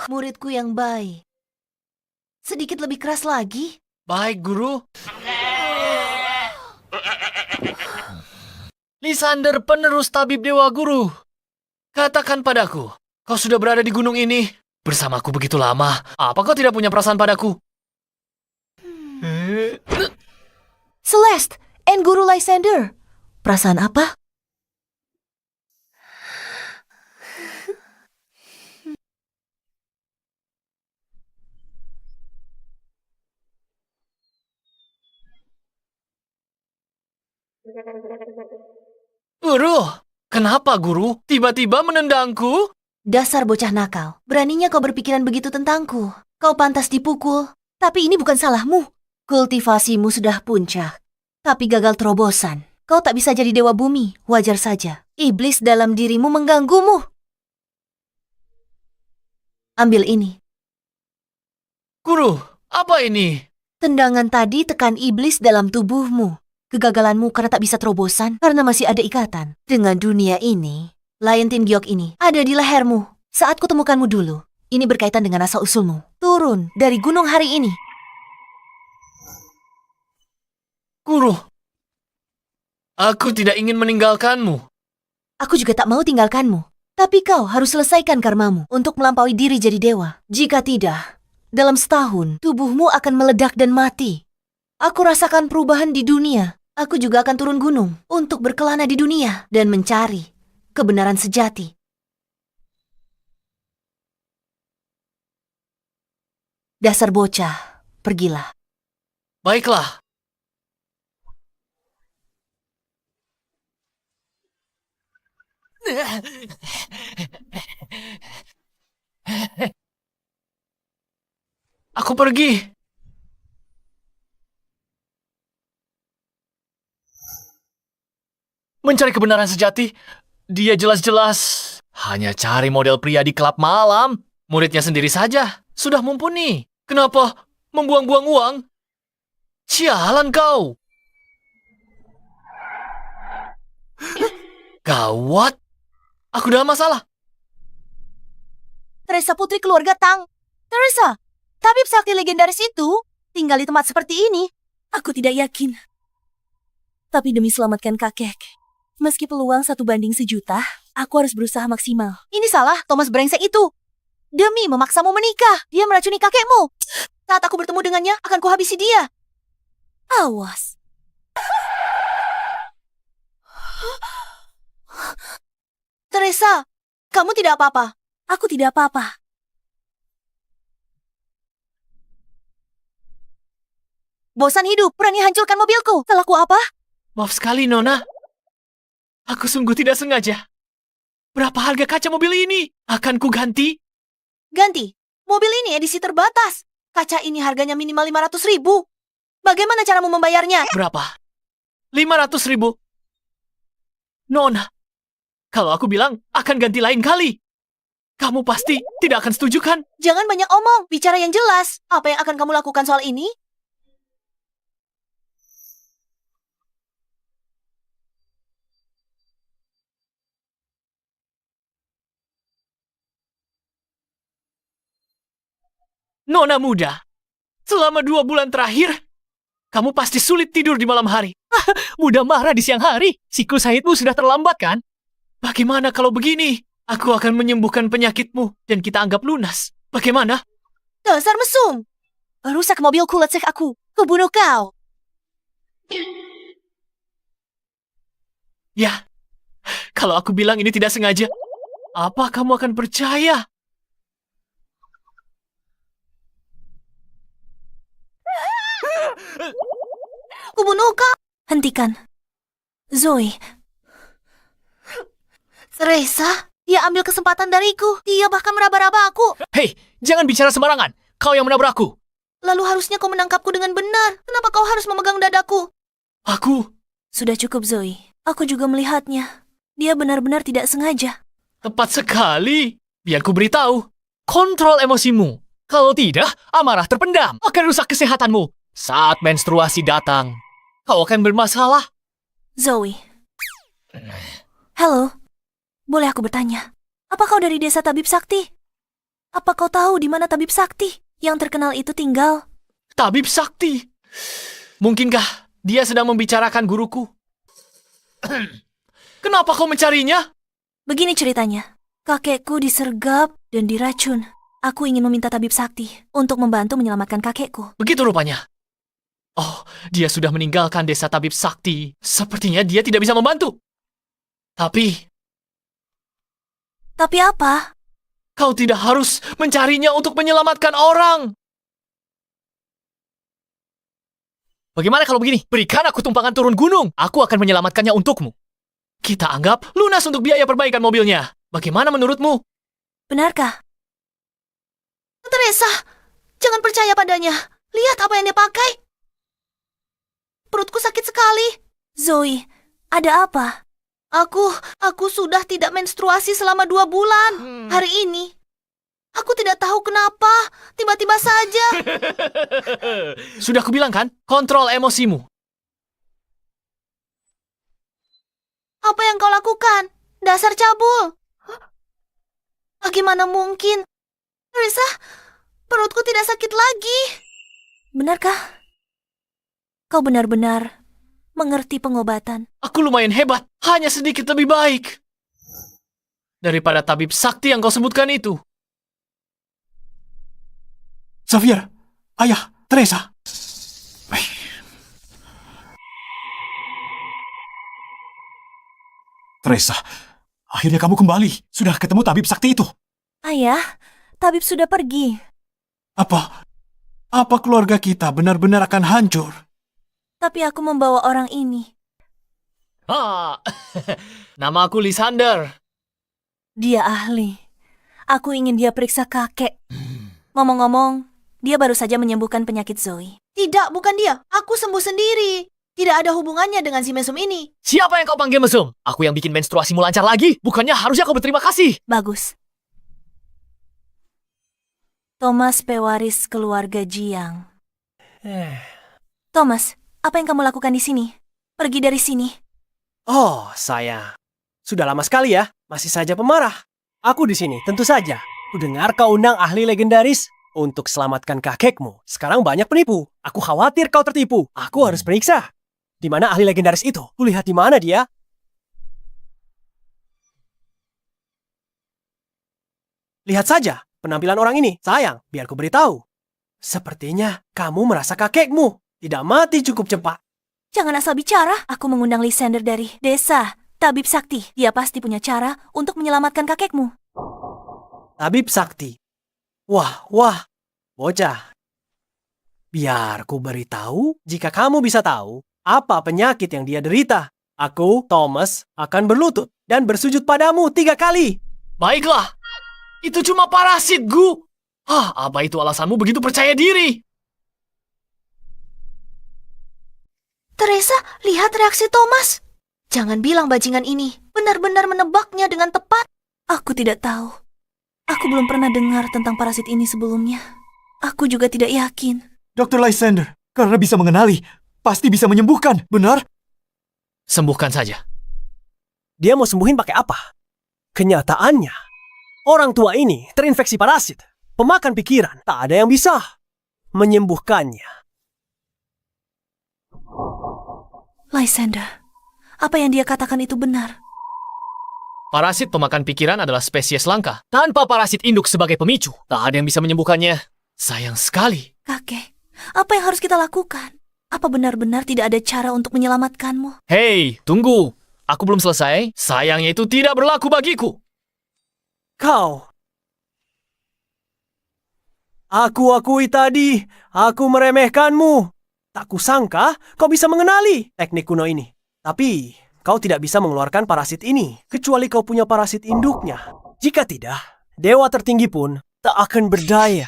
Muridku yang baik. Sedikit lebih keras lagi. Baik, Guru. Lysander, penerus tabib Dewa Guru. Katakan padaku, kau sudah berada di gunung ini bersamaku begitu lama. Apa kau tidak punya perasaan padaku? Celeste and Guru Lysander. Perasaan apa? Guru, kenapa Guru tiba-tiba menendangku? Dasar bocah nakal. Beraninya kau berpikiran begitu tentangku. Kau pantas dipukul. Tapi ini bukan salahmu. Kultivasimu sudah puncak. Tapi gagal terobosan. Kau tak bisa jadi dewa bumi. Wajar saja. Iblis dalam dirimu mengganggumu. Ambil ini. Guru, apa ini? Tendangan tadi tekan iblis dalam tubuhmu. Kegagalanmu karena tak bisa terobosan, karena masih ada ikatan dengan dunia ini. Lion Tin Giok ini ada di lehermu. Saat kutemukanmu dulu, ini berkaitan dengan asal-usulmu. Turun dari gunung hari ini. Guru, aku tidak ingin meninggalkanmu. Aku juga tak mau tinggalkanmu. Tapi kau harus selesaikan karmamu untuk melampaui diri jadi dewa. Jika tidak, dalam setahun tubuhmu akan meledak dan mati. Aku rasakan perubahan di dunia. Aku juga akan turun gunung untuk berkelana di dunia dan mencari kebenaran sejati. Dasar bocah, pergilah. Baiklah. Aku pergi. Mencari kebenaran sejati, dia jelas-jelas hanya cari model pria di klub malam. Muridnya sendiri saja sudah mumpuni. Kenapa membuang-buang uang? Sialan kau. Gawat. Aku dalam masalah. Teresa putri keluarga Tang. Teresa, tabib sakti legendaris itu tinggal di tempat seperti ini. Aku tidak yakin. Tapi demi selamatkan kakek, meski peluang 1:1.000.000, aku harus berusaha maksimal. Ini salah Thomas brengsek itu. Demi memaksamu menikah, dia meracuni kakekmu. Saat aku bertemu dengannya, akan kuhabisi dia. Awas. Teresa, kamu tidak apa-apa. Aku tidak apa-apa. Bosan hidup, berani hancurkan mobilku. Salahku apa? Maaf sekali, Nona. Aku sungguh tidak sengaja. Berapa harga kaca mobil ini? Akan ku ganti? Ganti. Mobil ini edisi terbatas. Kaca ini harganya minimal 500.000. Bagaimana caramu membayarnya? Berapa? 500.000? Nona, kalau aku bilang akan ganti lain kali, kamu pasti tidak akan setuju kan? Jangan banyak omong, bicara yang jelas. Apa yang akan kamu lakukan soal ini? Nona muda, selama 2 bulan terakhir, kamu pasti sulit tidur di malam hari. Mudah marah di siang hari. Siklus haidmu sudah terlambat kan? Bagaimana kalau begini? Aku akan menyembuhkan penyakitmu dan kita anggap lunas. Bagaimana? Dasar mesum. Rusak mobilku, lecek aku. Kubunuh kau. Ya, kalau aku bilang ini tidak sengaja, apa kamu akan percaya? Kubunuh kau. Hentikan. Zoe, Teresa, dia ambil kesempatan dariku. Dia bahkan meraba-raba aku. Hei, jangan bicara sembarangan. Kau yang menabrakku. Lalu harusnya kau menangkapku dengan benar. Kenapa kau harus memegang dadaku? Aku sudah cukup Zoe. Aku juga melihatnya. Dia benar-benar tidak sengaja. tepat sekali. Biar ku beritahu. Kontrol emosimu. Kalau tidak, amarah terpendam akan rusak kesehatanmu. Saat menstruasi datang, kau akan bermasalah. Zoe. Halo. boleh aku bertanya? Apa kau dari desa Tabib Sakti? Apa kau tahu di mana Tabib Sakti yang terkenal itu tinggal? Tabib Sakti. Mungkinkah dia sedang membicarakan guruku? Kenapa kau mencarinya? Begini ceritanya. Kakekku disergap dan diracun. Aku ingin meminta Tabib Sakti untuk membantu menyelamatkan kakekku. Begitu rupanya. Oh, dia sudah meninggalkan desa Tabib Sakti. Sepertinya dia tidak bisa membantu. Tapi apa? kau tidak harus mencarinya untuk menyelamatkan orang. Bagaimana kalau begini? Berikan aku tumpangan turun gunung. Aku akan menyelamatkannya untukmu. Kita anggap lunas untuk biaya perbaikan mobilnya. Bagaimana menurutmu? Benarkah? Teresa, jangan percaya padanya. Lihat apa yang dia pakai. Perutku sakit sekali. Zoe, ada apa? Aku sudah tidak menstruasi selama 2 bulan. Hari ini. Aku tidak tahu kenapa. Tiba-tiba saja. Sudah kubilang kan? Kontrol emosimu. Apa yang kau lakukan? Dasar cabul. Bagaimana mungkin? Teresa, perutku tidak sakit lagi. Benarkah? Kau benar-benar mengerti pengobatan. Aku lumayan hebat. Hanya sedikit lebih baik. Daripada tabib sakti yang kau sebutkan itu. Xavier, ayah, Teresa. Teresa, akhirnya kamu kembali. Sudah ketemu tabib sakti itu. Ayah, tabib sudah pergi. Apa keluarga kita benar-benar akan hancur? Tapi aku membawa orang ini. Nama aku Lysander. Dia ahli. Aku ingin dia periksa kakek. Ngomong-ngomong, dia baru saja menyembuhkan penyakit Zoe. Tidak, bukan dia. Aku sembuh sendiri. Tidak ada hubungannya dengan si mesum ini. Siapa yang kau panggil mesum? Aku yang bikin menstruasimu lancar lagi. Bukannya harusnya kau berterima kasih. Bagus. Thomas pewaris keluarga Jiang. Thomas, apa yang kamu lakukan di sini? Pergi dari sini. Oh, saya. Sudah lama sekali ya, masih saja pemarah. Aku di sini, tentu saja. Kudengar kau undang ahli legendaris untuk selamatkan kakekmu. Sekarang banyak penipu. Aku khawatir kau tertipu. Aku harus periksa. Di mana ahli legendaris itu? Kulihat di mana dia? Lihat saja penampilan orang ini. Sayang, biar ku beritahu. Sepertinya kamu merasa kakekmu tidak mati cukup cepat. Jangan asal bicara. Aku mengundang Lysander dari desa Tabib Sakti. Dia pasti punya cara untuk menyelamatkan kakekmu. Tabib Sakti. Wah, bocah. Biar ku beritahu jika kamu bisa tahu apa penyakit yang dia derita. Aku, Thomas, akan berlutut dan bersujud padamu 3 kali. Baiklah. Itu cuma parasit, Gu. Apa itu alasanmu begitu percaya diri? Teresa, lihat reaksi Thomas. Jangan bilang bajingan ini benar-benar menebaknya dengan tepat. Aku tidak tahu. Aku belum pernah dengar tentang parasit ini sebelumnya. Aku juga tidak yakin. Dr. Lysander, karena bisa mengenali, pasti bisa menyembuhkan, benar? Sembuhkan saja. Dia mau sembuhin pakai apa? Kenyataannya, orang tua ini terinfeksi parasit. Pemakan pikiran, tak ada yang bisa menyembuhkannya. Lysander, apa yang dia katakan itu benar. Parasit pemakan pikiran adalah spesies langka. Tanpa parasit induk sebagai pemicu, tak ada yang bisa menyembuhkannya. Sayang sekali. Kakek, apa yang harus kita lakukan? Apa benar-benar tidak ada cara untuk menyelamatkanmu? Hei, tunggu. Aku belum selesai. Sayangnya itu tidak berlaku bagiku. Kau. Aku akui tadi, aku meremehkanmu. Tak kusangka kau bisa mengenali teknik kuno ini. Tapi, kau tidak bisa mengeluarkan parasit ini, kecuali kau punya parasit induknya. Jika tidak, dewa tertinggi pun tak akan berdaya.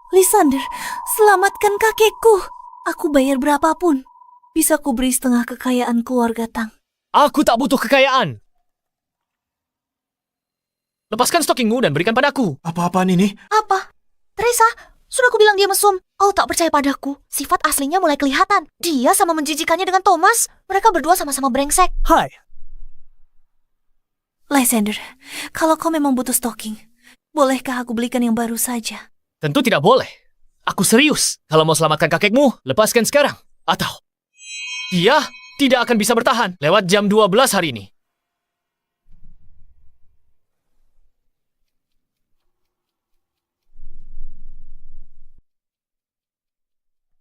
Lysander, selamatkan kakekku. Aku bayar berapapun. Bisa ku beri setengah kekayaan keluarga Tang. Aku tak butuh kekayaan. Lepaskan stockingmu dan berikan padaku. Apa-apaan ini? Apa? Teresa, sudah aku bilang dia mesum. Kau tak percaya padaku. Sifat aslinya mulai kelihatan. Dia sama menjijikannya dengan Thomas. Mereka berdua sama-sama brengsek. Hai. Lysander, kalau kau memang butuh stocking, bolehkah aku belikan yang baru saja? Tentu tidak boleh. Aku serius. Kalau mau selamatkan kakekmu, lepaskan sekarang. Atau dia tidak akan bisa bertahan lewat jam 12 hari ini.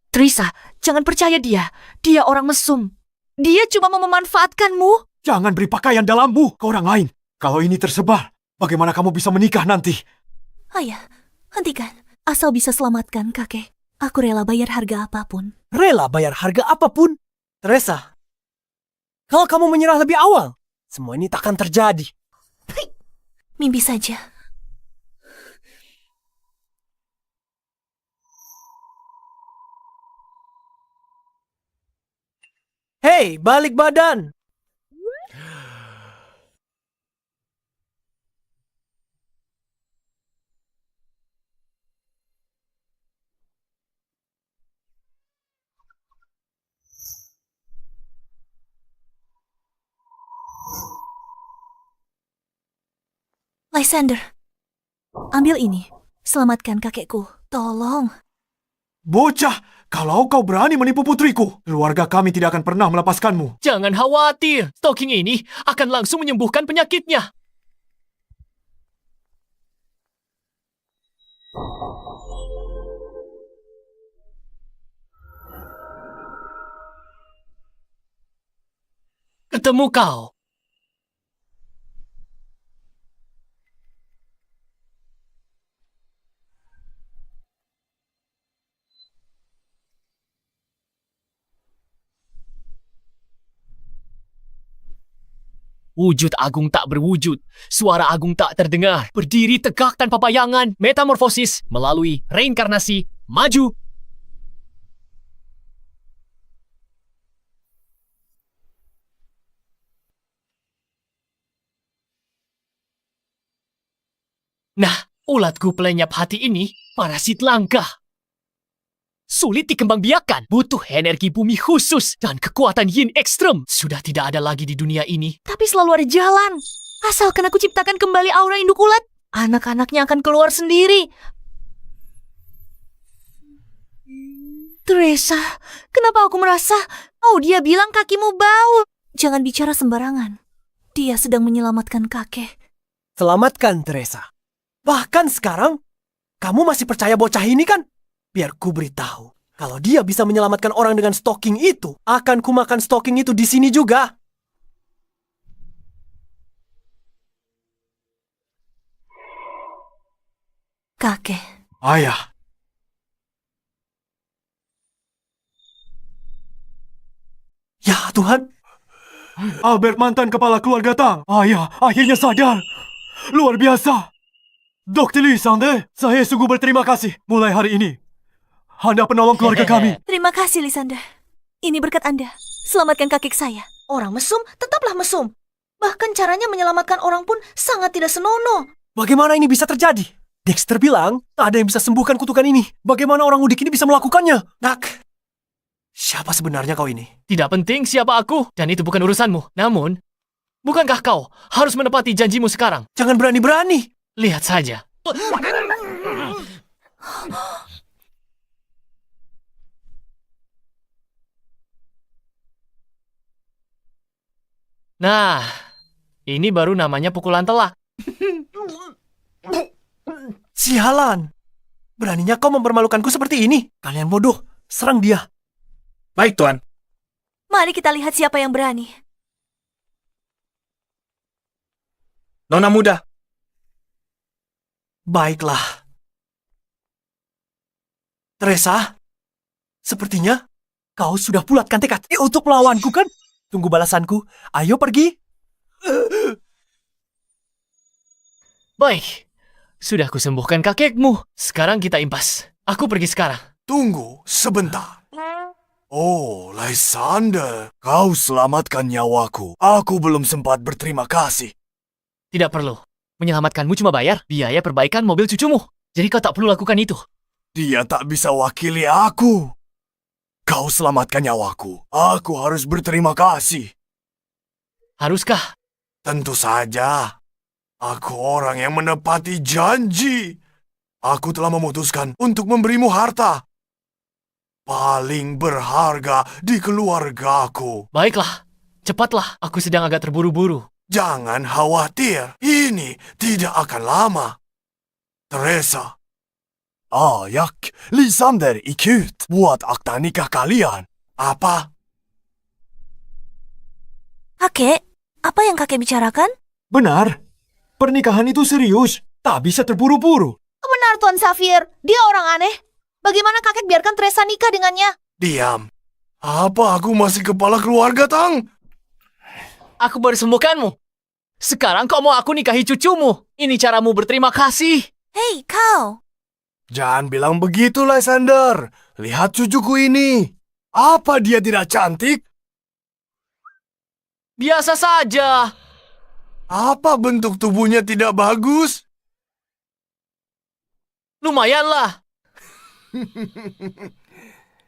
Trisa, jangan percaya dia. Dia orang mesum. Dia cuma mau memanfaatkanmu. Jangan beri pakaian dalammu ke orang lain. Kalau ini tersebar, bagaimana kamu bisa menikah nanti? Ayah, hentikan. Asal bisa selamatkan kakek, aku rela bayar harga apapun. Rela bayar harga apapun? Teresa, kalau kamu menyerah lebih awal, semua ini takkan terjadi. Mimpi saja. Hei, balik badan! Lysander, ambil ini. Selamatkan kakekku. Tolong. Bocah, kalau kau berani menipu putriku, keluarga kami tidak akan pernah melepaskanmu. Jangan khawatir. Stocking ini akan langsung menyembuhkan penyakitnya. Ketemu kau. Wujud agung tak berwujud, suara agung tak terdengar, berdiri tegak tanpa bayangan, metamorfosis melalui reinkarnasi, maju. Nah, ulatku pelenyap hati ini, parasit langka. Sulit dikembangbiakan, butuh energi bumi khusus dan kekuatan yin ekstrem. Sudah tidak ada lagi di dunia ini. Tapi selalu ada jalan. Asalkan aku ciptakan kembali aura induk ulat, anak-anaknya akan keluar sendiri. Teresa, kenapa aku merasa, dia bilang kakimu bau. Jangan bicara sembarangan. Dia sedang menyelamatkan kakek. Selamatkan, Teresa. Bahkan sekarang, kamu masih percaya bocah ini kan? Biar ku beritahu, kalau dia bisa menyelamatkan orang dengan stocking itu, akan ku makan stocking itu di sini juga. Kakek. Ayah, Ya Tuhan, Albert mantan kepala keluarga Tang. Ayah, akhirnya sadar. Luar biasa. Dr. Lysander, saya sungguh berterima kasih. Mulai hari ini, Anda penolong keluarga kami. Terima kasih, Lysander. Ini berkat Anda. Selamatkan kakek saya. Orang mesum tetaplah mesum. Bahkan caranya menyelamatkan orang pun sangat tidak senonoh. bagaimana ini bisa terjadi? Dexter bilang, tak ada yang bisa sembuhkan kutukan ini. Bagaimana orang udik ini bisa melakukannya? Nak, siapa sebenarnya kau ini? Tidak penting siapa aku, dan itu bukan urusanmu. Namun, bukankah kau harus menepati janjimu sekarang? Jangan berani-berani. Lihat saja. Nah, ini baru namanya pukulan telak. Sialan. Beraninya kau mempermalukanku seperti ini. Kalian bodoh. Serang dia. Baik, Tuan. Mari kita lihat siapa yang berani. Nona muda, Baiklah. Teresa, sepertinya kau sudah bulatkan tekad untuk melawanku kan? Tunggu balasanku. Ayo pergi. Baik, sudah kusembuhkan kakekmu. Sekarang kita impas. Aku pergi sekarang. Tunggu sebentar. Oh, Lysander, kau selamatkan nyawaku. Aku belum sempat berterima kasih. Tidak perlu. Menyelamatkanmu cuma bayar biaya perbaikan mobil cucumu. Jadi kau tak perlu lakukan itu. Dia tak bisa wakili aku. Kau selamatkan nyawaku. Aku harus berterima kasih. Haruskah? Tentu saja. Aku orang yang menepati janji. Aku telah memutuskan untuk memberimu harta paling berharga di keluargaku. Baiklah, cepatlah. Aku sedang agak terburu-buru. Jangan khawatir, ini tidak akan lama. Teresa. Ayak, Lysander ikut buat akta nikah kalian. Apa? Kakek, apa yang kakek bicarakan? Benar. Pernikahan itu serius. Tak bisa terburu-buru. Benar, Tuan Safir. Dia orang aneh. Bagaimana kakek biarkan Teresa nikah dengannya? Diam. Apa aku masih kepala keluarga, Tang? Aku baru sembuhkanmu. Sekarang kau mau aku nikahi cucumu. Ini caramu berterima kasih. Hei, kau. Jangan bilang begitu, Lysander. Lihat cucuku ini. Apa dia tidak cantik? Biasa saja. Apa bentuk tubuhnya tidak bagus? Lumayanlah.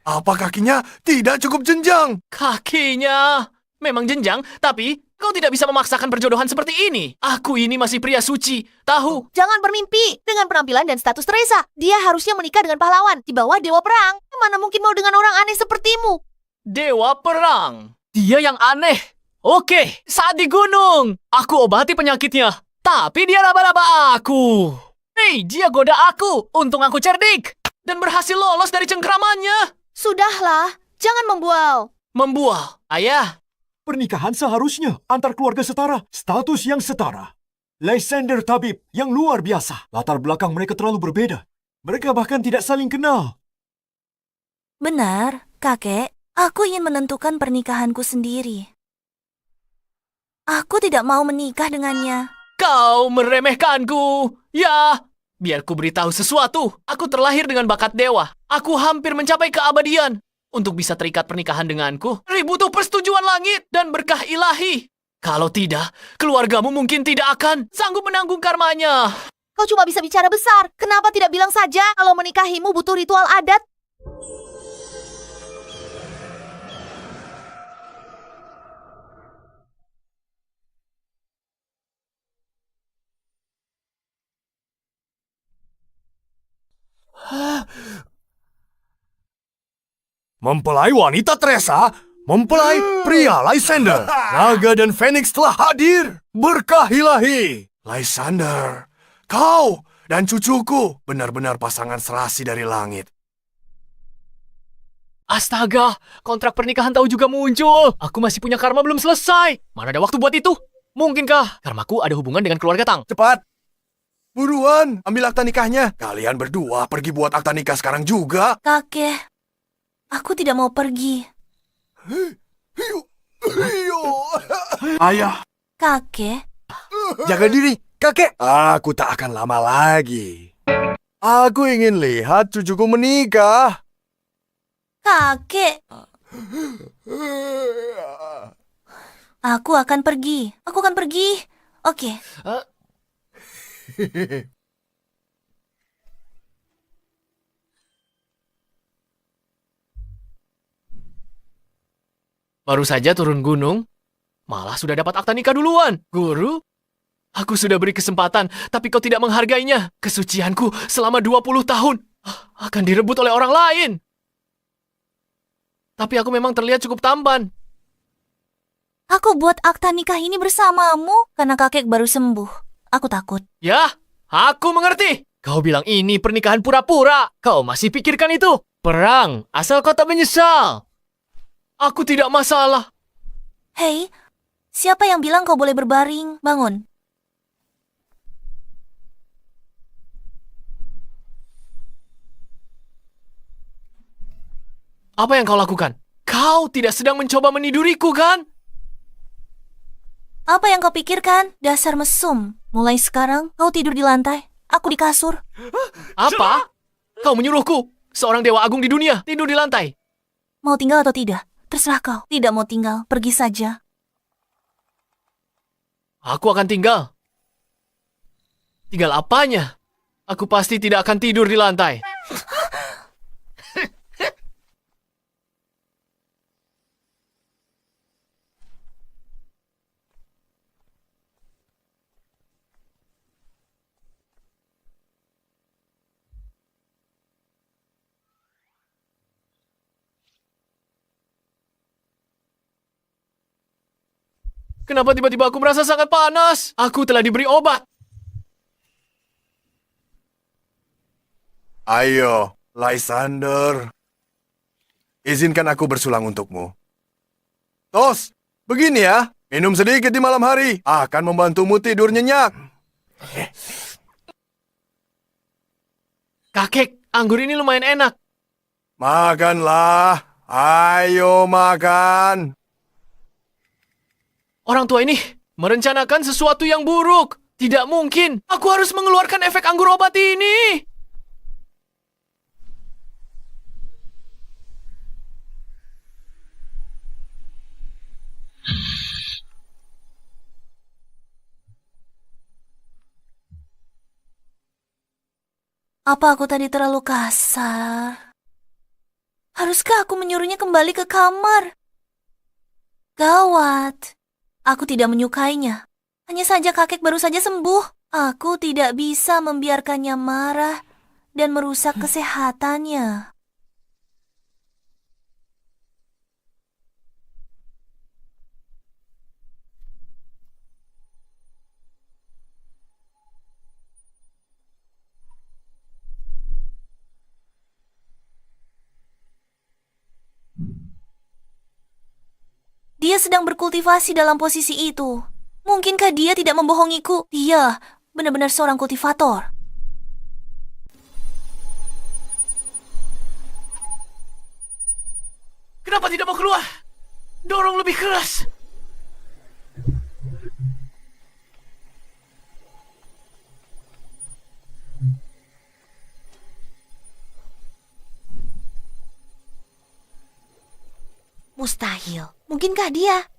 Apa kakinya tidak cukup jenjang? Kakinya memang jenjang, tapi kau tidak bisa memaksakan perjodohan seperti ini. Aku ini masih pria suci. Tahu? Jangan bermimpi dengan penampilan dan status Teresa. Dia harusnya menikah dengan pahlawan di bawah dewa perang. Mana mungkin mau dengan orang aneh sepertimu? Dewa perang. Dia yang aneh. Oke, saat di gunung, aku obati penyakitnya. Tapi dia raba-raba aku. Hei, dia goda aku. Untung aku cerdik. Dan berhasil lolos dari cengkramannya. Sudahlah, jangan membual. Membual. Ayah, Pernikahan seharusnya antar keluarga setara. Status yang setara. Lysander tabib yang luar biasa. Latar belakang mereka terlalu berbeda. Mereka bahkan tidak saling kenal. Benar, kakek. Aku ingin menentukan pernikahanku sendiri. Aku tidak mau menikah dengannya. kau meremehkanku. Ya, biar ku beritahu sesuatu. Aku terlahir dengan bakat dewa. Aku hampir mencapai keabadian. Untuk bisa terikat pernikahan denganku, butuh persetujuan langit dan berkah ilahi. Kalau tidak, keluargamu mungkin tidak akan sanggup menanggung karmanya. Kau cuma bisa bicara besar. Kenapa tidak bilang saja kalau menikahimu butuh ritual adat? Mempelai wanita Teresa, mempelai pria Lysander. Naga dan Phoenix telah hadir. Berkah ilahi. Lysander, kau dan cucuku benar-benar pasangan serasi dari langit. Astaga, kontrak pernikahan tahu juga muncul. Aku masih punya karma belum selesai. Mana ada waktu buat itu? Mungkinkah karmaku ada hubungan dengan keluarga Tang? Cepat. Buruan, ambil akta nikahnya. Kalian berdua pergi buat akta nikah sekarang juga. Kakek, aku tidak mau pergi. Ayah, Kakek, jaga diri, kakek. Aku tak akan lama lagi. Aku ingin lihat cucuku menikah. kakek. Aku akan pergi. Aku akan pergi. Oke. Baru saja turun gunung, malah sudah dapat akta nikah duluan. Guru, aku sudah beri kesempatan, tapi kau tidak menghargainya. Kesucianku selama 20 tahun akan direbut oleh orang lain. Tapi aku memang terlihat cukup tampan. Aku buat akta nikah ini bersamamu karena kakek baru sembuh. Aku takut. Ya, aku mengerti. Kau bilang ini pernikahan pura-pura. Kau masih pikirkan itu. Perang, asal kau tak menyesal. Aku tidak masalah. Hei, siapa yang bilang kau boleh berbaring? Bangun. Apa yang kau lakukan? Kau tidak sedang mencoba meniduriku, kan? Apa yang kau pikirkan? Dasar mesum. Mulai sekarang, kau tidur di lantai. Aku di kasur. Apa? Kau menyuruhku, seorang dewa agung di dunia, tidur di lantai. Mau tinggal atau tidak? Terserah kau. Tidak mau tinggal, pergi saja. Aku akan tinggal. Tinggal apanya? Aku pasti tidak akan tidur di lantai. Kenapa tiba-tiba aku merasa sangat panas? Aku telah diberi obat. Ayo, Lysander. Izinkan aku bersulang untukmu. Tos, begini ya. Minum sedikit di malam hari akan membantumu tidur nyenyak. Kakek, anggur ini lumayan enak. Makanlah. Ayo makan. Orang tua ini merencanakan sesuatu yang buruk. Tidak mungkin. Aku harus mengeluarkan efek anggur obat ini. Apa aku tadi terlalu kasar? Haruskah aku menyuruhnya kembali ke kamar? Gawat. Aku tidak menyukainya. Hanya saja kakek baru saja sembuh. Aku tidak bisa membiarkannya marah dan merusak kesehatannya. Dia sedang berkultivasi dalam posisi itu. Mungkinkah dia tidak membohongiku? Dia benar-benar seorang kultivator. Kenapa tidak mau keluar? Dorong lebih keras. Mustahil. Mungkinkah dia?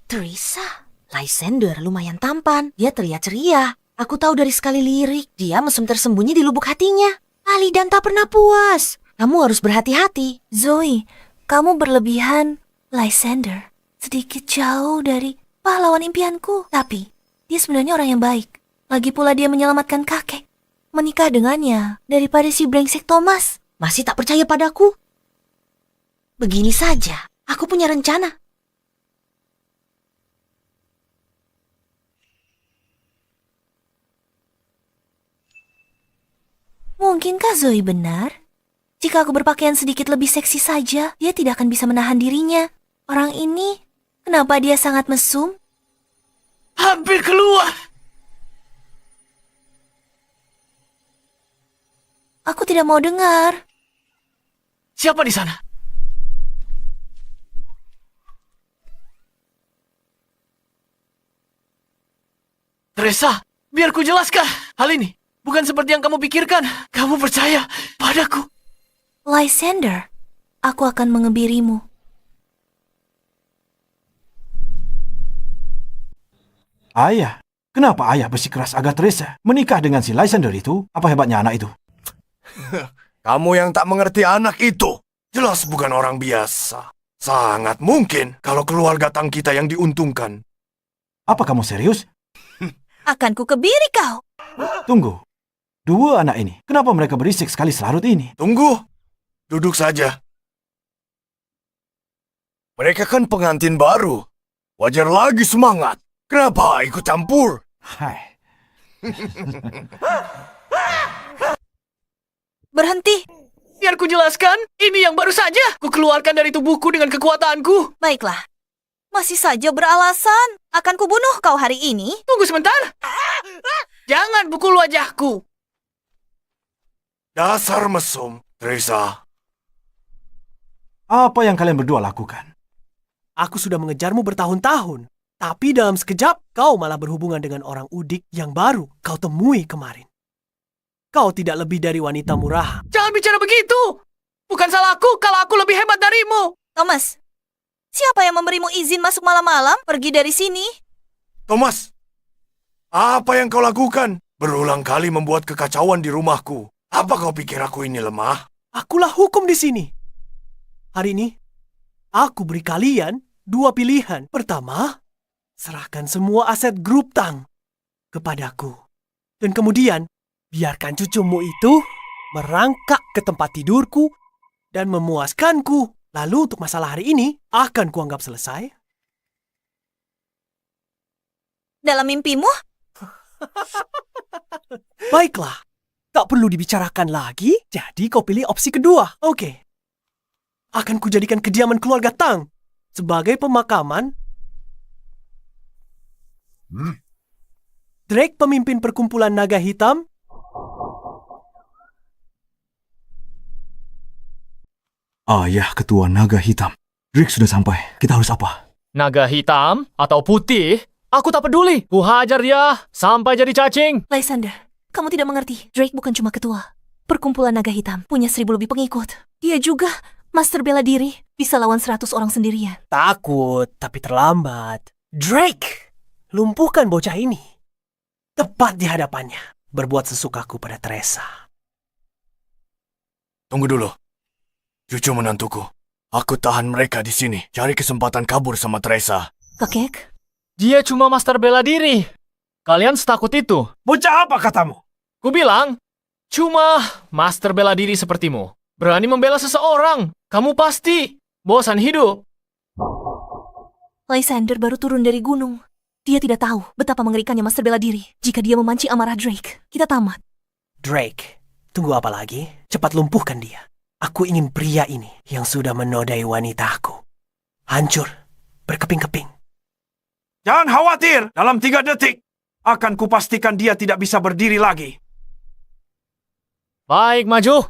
Teresa, Lysander lumayan tampan. Dia terlihat ceria. Aku tahu dari sekali lirik, dia mesum tersembunyi di lubuk hatinya. Ali dan tak pernah puas. Kamu harus berhati-hati. Zoe, kamu berlebihan. Lysander sedikit jauh dari pahlawan impianku. Tapi, dia sebenarnya orang yang baik. Lagi pula dia menyelamatkan kakek. Menikah dengannya daripada si brengsek Thomas. Masih tak percaya padaku? Begini saja, aku punya rencana. Mungkinkah Zoe benar? Jika aku berpakaian sedikit lebih seksi saja, dia tidak akan bisa menahan dirinya. Orang ini, kenapa dia sangat mesum? Hampir keluar. Aku tidak mau dengar. Siapa di sana? Teresa, biar ku jelaskan. Hal ini bukan seperti yang kamu pikirkan. Kamu percaya padaku. Lysander, aku akan mengebirimu. Ayah, kenapa ayah bersikeras agar Teresa menikah dengan si Lysander itu? Apa hebatnya anak itu? Kamu yang tak mengerti anak itu. Jelas bukan orang biasa. Sangat mungkin kalau keluarga Tang kita yang diuntungkan. Apa kamu serius? Akan ku kebiri kau. Tunggu. Dua anak ini, kenapa mereka berisik sekali selarut ini? Tunggu. Duduk saja. Mereka kan pengantin baru. Wajar lagi semangat. Kenapa ikut campur? Hai. Berhenti. Biar ku jelaskan. Ini yang baru saja ku keluarkan dari tubuhku dengan kekuatanku. Baiklah. Masih saja beralasan. Akan kubunuh kau hari ini. Tunggu sebentar. Jangan pukul wajahku. Dasar mesum, Teresa. Apa yang kalian berdua lakukan? Aku sudah mengejarmu bertahun-tahun. Tapi dalam sekejap, kau malah berhubungan dengan orang udik yang baru kau temui kemarin. Kau tidak lebih dari wanita murahan. Jangan bicara begitu. Bukan salahku kalau aku lebih hebat darimu. Thomas, siapa yang memberimu izin masuk malam-malam? Pergi dari sini. Thomas, apa yang kau lakukan? Berulang kali membuat kekacauan di rumahku. Apa kau pikir aku ini lemah? Akulah hukum di sini. Hari ini, aku beri kalian dua pilihan. Pertama, serahkan semua aset grup Tang kepadaku. Dan kemudian, biarkan cucumu itu merangkak ke tempat tidurku dan memuaskanku. Lalu untuk masalah hari ini, akan kuanggap selesai. Dalam mimpimu? Baiklah, tak perlu dibicarakan lagi, jadi kau pilih opsi kedua. Oke. Akan kujadikan kediaman keluarga Tang sebagai pemakaman. Drake pemimpin perkumpulan naga hitam. Ayah ketua naga hitam. Drake sudah sampai. Kita harus apa? Naga hitam atau putih? Aku tak peduli. Ku hajar dia sampai jadi cacing. Lysander, kamu tidak mengerti. Drake bukan cuma ketua. Perkumpulan naga hitam punya 1000 lebih pengikut. Dia juga master bela diri. Bisa lawan 100 orang sendirian. Takut, tapi terlambat. Drake, lumpuhkan bocah ini. Tepat di hadapannya. Berbuat sesukaku pada Teresa. Tunggu dulu. Cucu menantuku. Aku tahan mereka di sini. Cari kesempatan kabur sama Teresa. Kakek, Dia cuma master bela diri. Kalian setakut itu? Bocah apa katamu? Ku bilang, cuma master bela diri sepertimu. Berani membela seseorang. Kamu pasti bosan hidup. Lysander baru turun dari gunung. Dia tidak tahu betapa mengerikannya master bela diri. Jika dia memancing amarah Drake, kita tamat. Drake, tunggu apa lagi? Cepat lumpuhkan dia. Aku ingin pria ini yang sudah menodai wanitaku. Hancur, berkeping-keping. Jangan khawatir, dalam 3 detik akan kupastikan dia tidak bisa berdiri lagi. Baik, maju.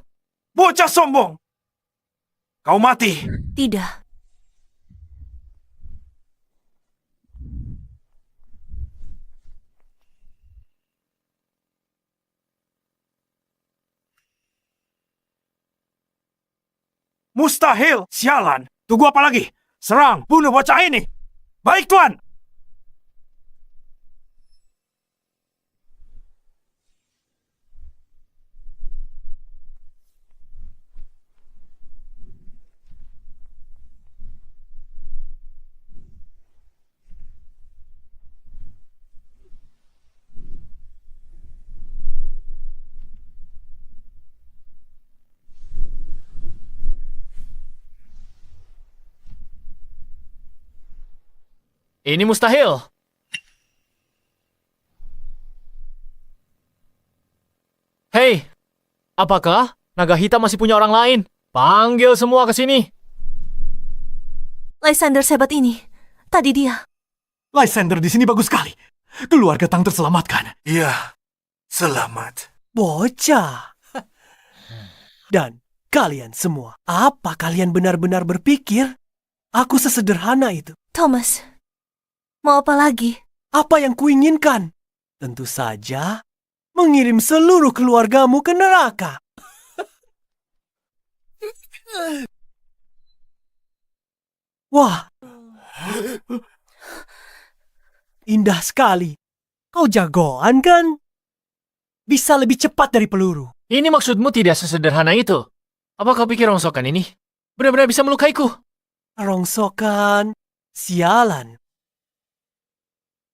Bocah sombong! Kau mati. Tidak. Mustahil, sialan. Tunggu apa lagi? Serang, bunuh bocah ini. Baik, Tuan. Ini mustahil. Hei, apakah naga hitam masih punya orang lain? Panggil semua ke sini. Lysander sehebat ini. Tadi dia. Lysander di sini bagus sekali. Keluarga Tang terselamatkan. Iya, selamat. Bocah. Dan kalian semua, apa kalian benar-benar berpikir aku sesederhana itu? Thomas, mau apa lagi? Apa yang kuinginkan? Tentu saja mengirim seluruh keluargamu ke neraka. Wah, indah sekali. Kau jagoan kan? Bisa lebih cepat dari peluru. Ini maksudmu tidak sesederhana itu. Apa kau pikir rongsokan ini benar-benar bisa melukaiku? Rongsokan, sialan.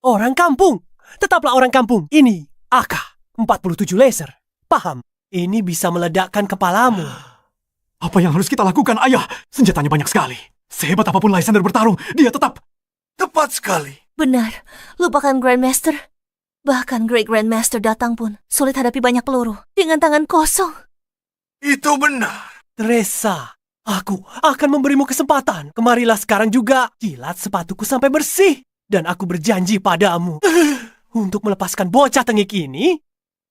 Orang kampung, tetaplah orang kampung. Ini AK-47 laser. Paham? Ini bisa meledakkan kepalamu. Apa yang harus kita lakukan, Ayah? Senjatanya banyak sekali. Sehebat apapun Lysander bertarung, dia tetap... Tepat sekali. Benar, lupakan Grandmaster. Bahkan Great Grandmaster datang pun sulit hadapi banyak peluru dengan tangan kosong. Itu benar. Teresa, aku akan memberimu kesempatan. Kemarilah sekarang juga. Jilat sepatuku sampai bersih. Dan aku berjanji padamu untuk melepaskan bocah tengik ini.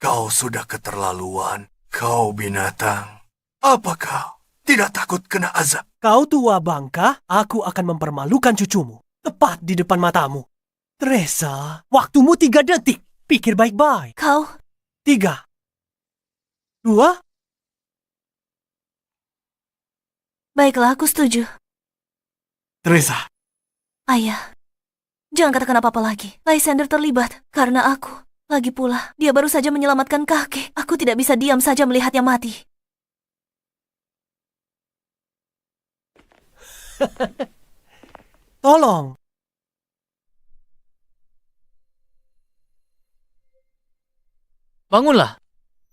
Kau sudah keterlaluan. Kau binatang. Apa kau tidak takut kena azab? Kau tua bangka, aku akan mempermalukan cucumu. Tepat di depan matamu. Teresa, waktumu 3 detik. Pikir baik-baik. Kau, 3, 2, baiklah aku setuju. Teresa, Ayah, jangan katakan apa-apa lagi. Lysander terlibat karena aku. Lagi pula, dia baru saja menyelamatkan kakek. Aku tidak bisa diam saja melihatnya mati. tolong. Bangunlah.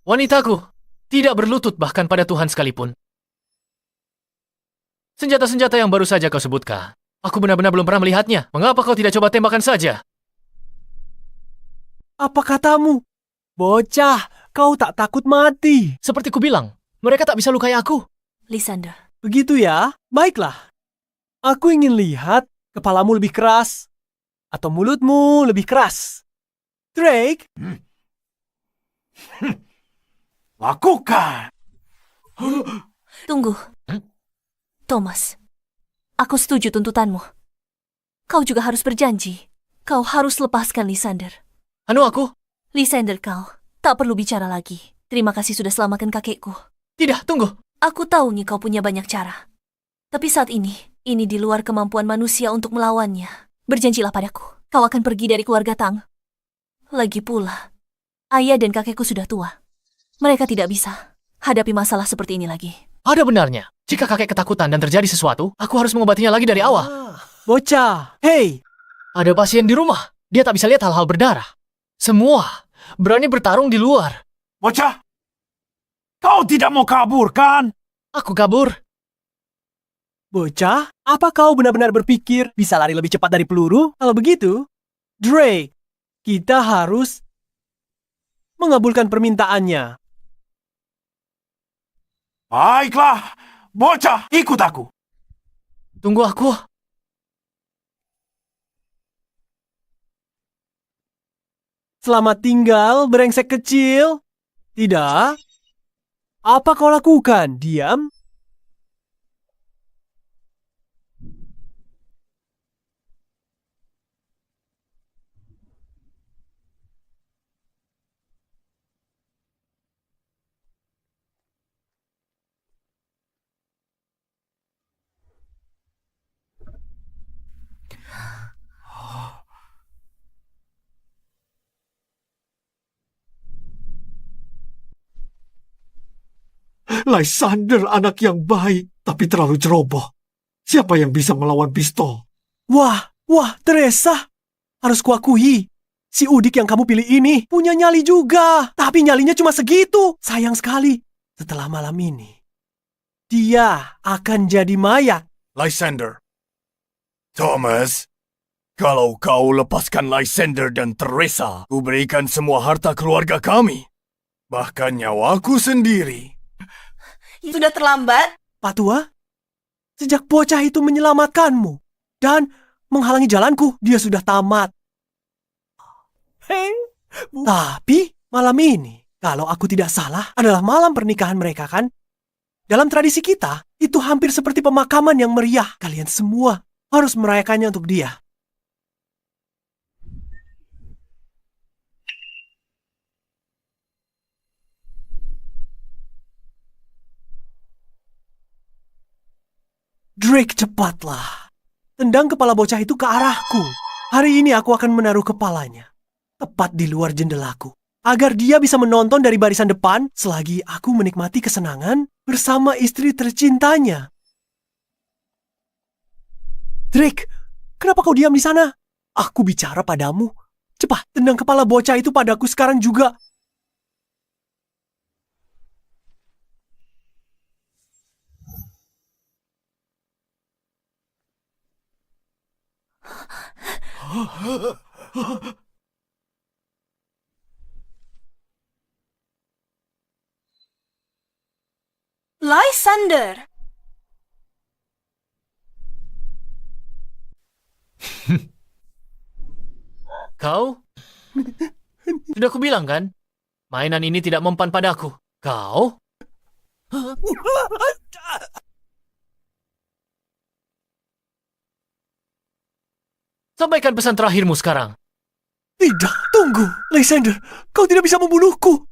Wanitaku tidak berlutut bahkan pada Tuhan sekalipun. Senjata-senjata yang baru saja kau sebutkan. Aku benar-benar belum pernah melihatnya. Mengapa kau tidak coba tembakan saja? Apa katamu? Bocah, kau tak takut mati. Seperti kubilang, mereka tak bisa lukai aku. Lysander, Begitu ya? Baiklah. Aku ingin lihat kepalamu lebih keras atau mulutmu lebih keras. Drake, Lakukan. tunggu. Thomas, aku setuju tuntutanmu. Kau juga harus berjanji. Kau harus lepaskan Lysander. Anu aku? Lysander, kau tak perlu bicara lagi. Terima kasih sudah selamatkan kakekku. Tidak, tunggu. Aku tahu nih kau punya banyak cara. Tapi saat ini di luar kemampuan manusia untuk melawannya. Berjanjilah padaku, kau akan pergi dari keluarga Tang. Lagi pula, ayah dan kakekku sudah tua. Mereka tidak bisa hadapi masalah seperti ini lagi. Ada benarnya. Jika kakek ketakutan dan terjadi sesuatu, aku harus mengobatinya lagi dari awal. bocah. Hei, Ada pasien di rumah. Dia tak bisa lihat hal-hal berdarah. Semua berani bertarung di luar. Bocah, kau tidak mau kabur, kan? Aku kabur. bocah, apa kau benar-benar berpikir bisa lari lebih cepat dari peluru? Kalau begitu, Drake, kita harus mengabulkan permintaannya. Baiklah, bocah, ikut aku. Tunggu aku. Selamat tinggal, brengsek kecil. Tidak. Apa kau lakukan? Diam. Lysander anak yang baik, tapi terlalu ceroboh. Siapa yang bisa melawan pistol? Wah, Teresa. Harus kuakui, si Udik yang kamu pilih ini punya nyali juga. Tapi nyalinya cuma segitu. Sayang sekali. Setelah malam ini, dia akan jadi mayat. Lysander. Thomas, kalau kau lepaskan Lysander dan Teresa, ku berikan semua harta keluarga kami. Bahkan nyawaku sendiri. Sudah terlambat? Pak Tua, sejak bocah itu menyelamatkanmu dan menghalangi jalanku, dia sudah tamat. Tapi malam ini, kalau aku tidak salah, adalah malam pernikahan mereka, kan? Dalam tradisi kita, itu hampir seperti pemakaman yang meriah. Kalian semua harus merayakannya untuk dia. Drake, cepatlah. Tendang kepala bocah itu ke arahku. Hari ini aku akan menaruh kepalanya tepat di luar jendelaku, agar dia bisa menonton dari barisan depan selagi aku menikmati kesenangan bersama istri tercintanya. Drake, kenapa kau diam di sana? Aku bicara padamu. Cepat, tendang kepala bocah itu padaku sekarang juga. Lysander! Kau? Sudah kubilang kan? Mainan ini tidak mempan padaku. Kau? Sampaikan pesan terakhirmu sekarang. Tidak, tunggu. Lysander, kau tidak bisa membunuhku.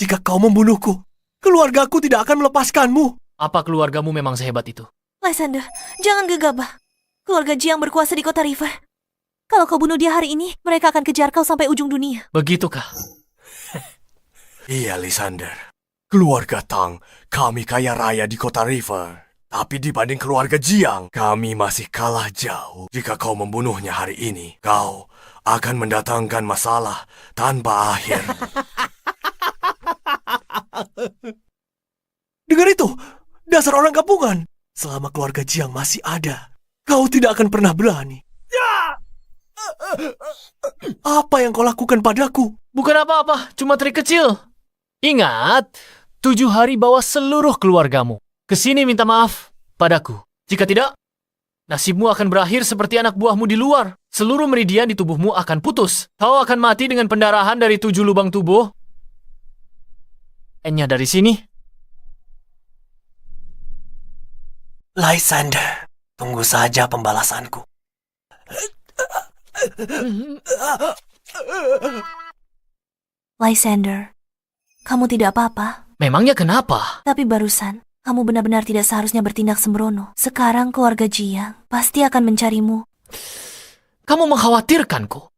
Jika kau membunuhku, keluargaku tidak akan melepaskanmu. Apa keluargamu memang sehebat itu? Lysander, jangan gegabah. Keluarga Jiang berkuasa di kota River. Kalau kau bunuh dia hari ini, mereka akan kejar kau sampai ujung dunia. Begitukah? Iya, Lysander. Keluarga Tang, kami kaya raya di kota River. Tapi dibanding keluarga Jiang, kami masih kalah jauh. Jika kau membunuhnya hari ini, kau akan mendatangkan masalah tanpa akhir. Dengar itu, dasar orang kampungan. Selama keluarga Jiang masih ada, kau tidak akan pernah berani. Apa yang kau lakukan padaku? Bukan apa-apa, cuma trik kecil. Ingat, 7 hari bawa seluruh keluargamu. Kesini minta maaf padaku. Jika tidak, nasibmu akan berakhir seperti anak buahmu di luar. Seluruh meridian di tubuhmu akan putus. Kau akan mati dengan pendarahan dari 7 lubang tubuh. N-nya dari sini. Lysander, tunggu saja pembalasanku. Lysander, kamu tidak apa-apa. Memangnya kenapa? Tapi barusan, kamu benar-benar tidak seharusnya bertindak sembrono. Sekarang keluarga Jiang pasti akan mencarimu. Kamu mengkhawatirkanku.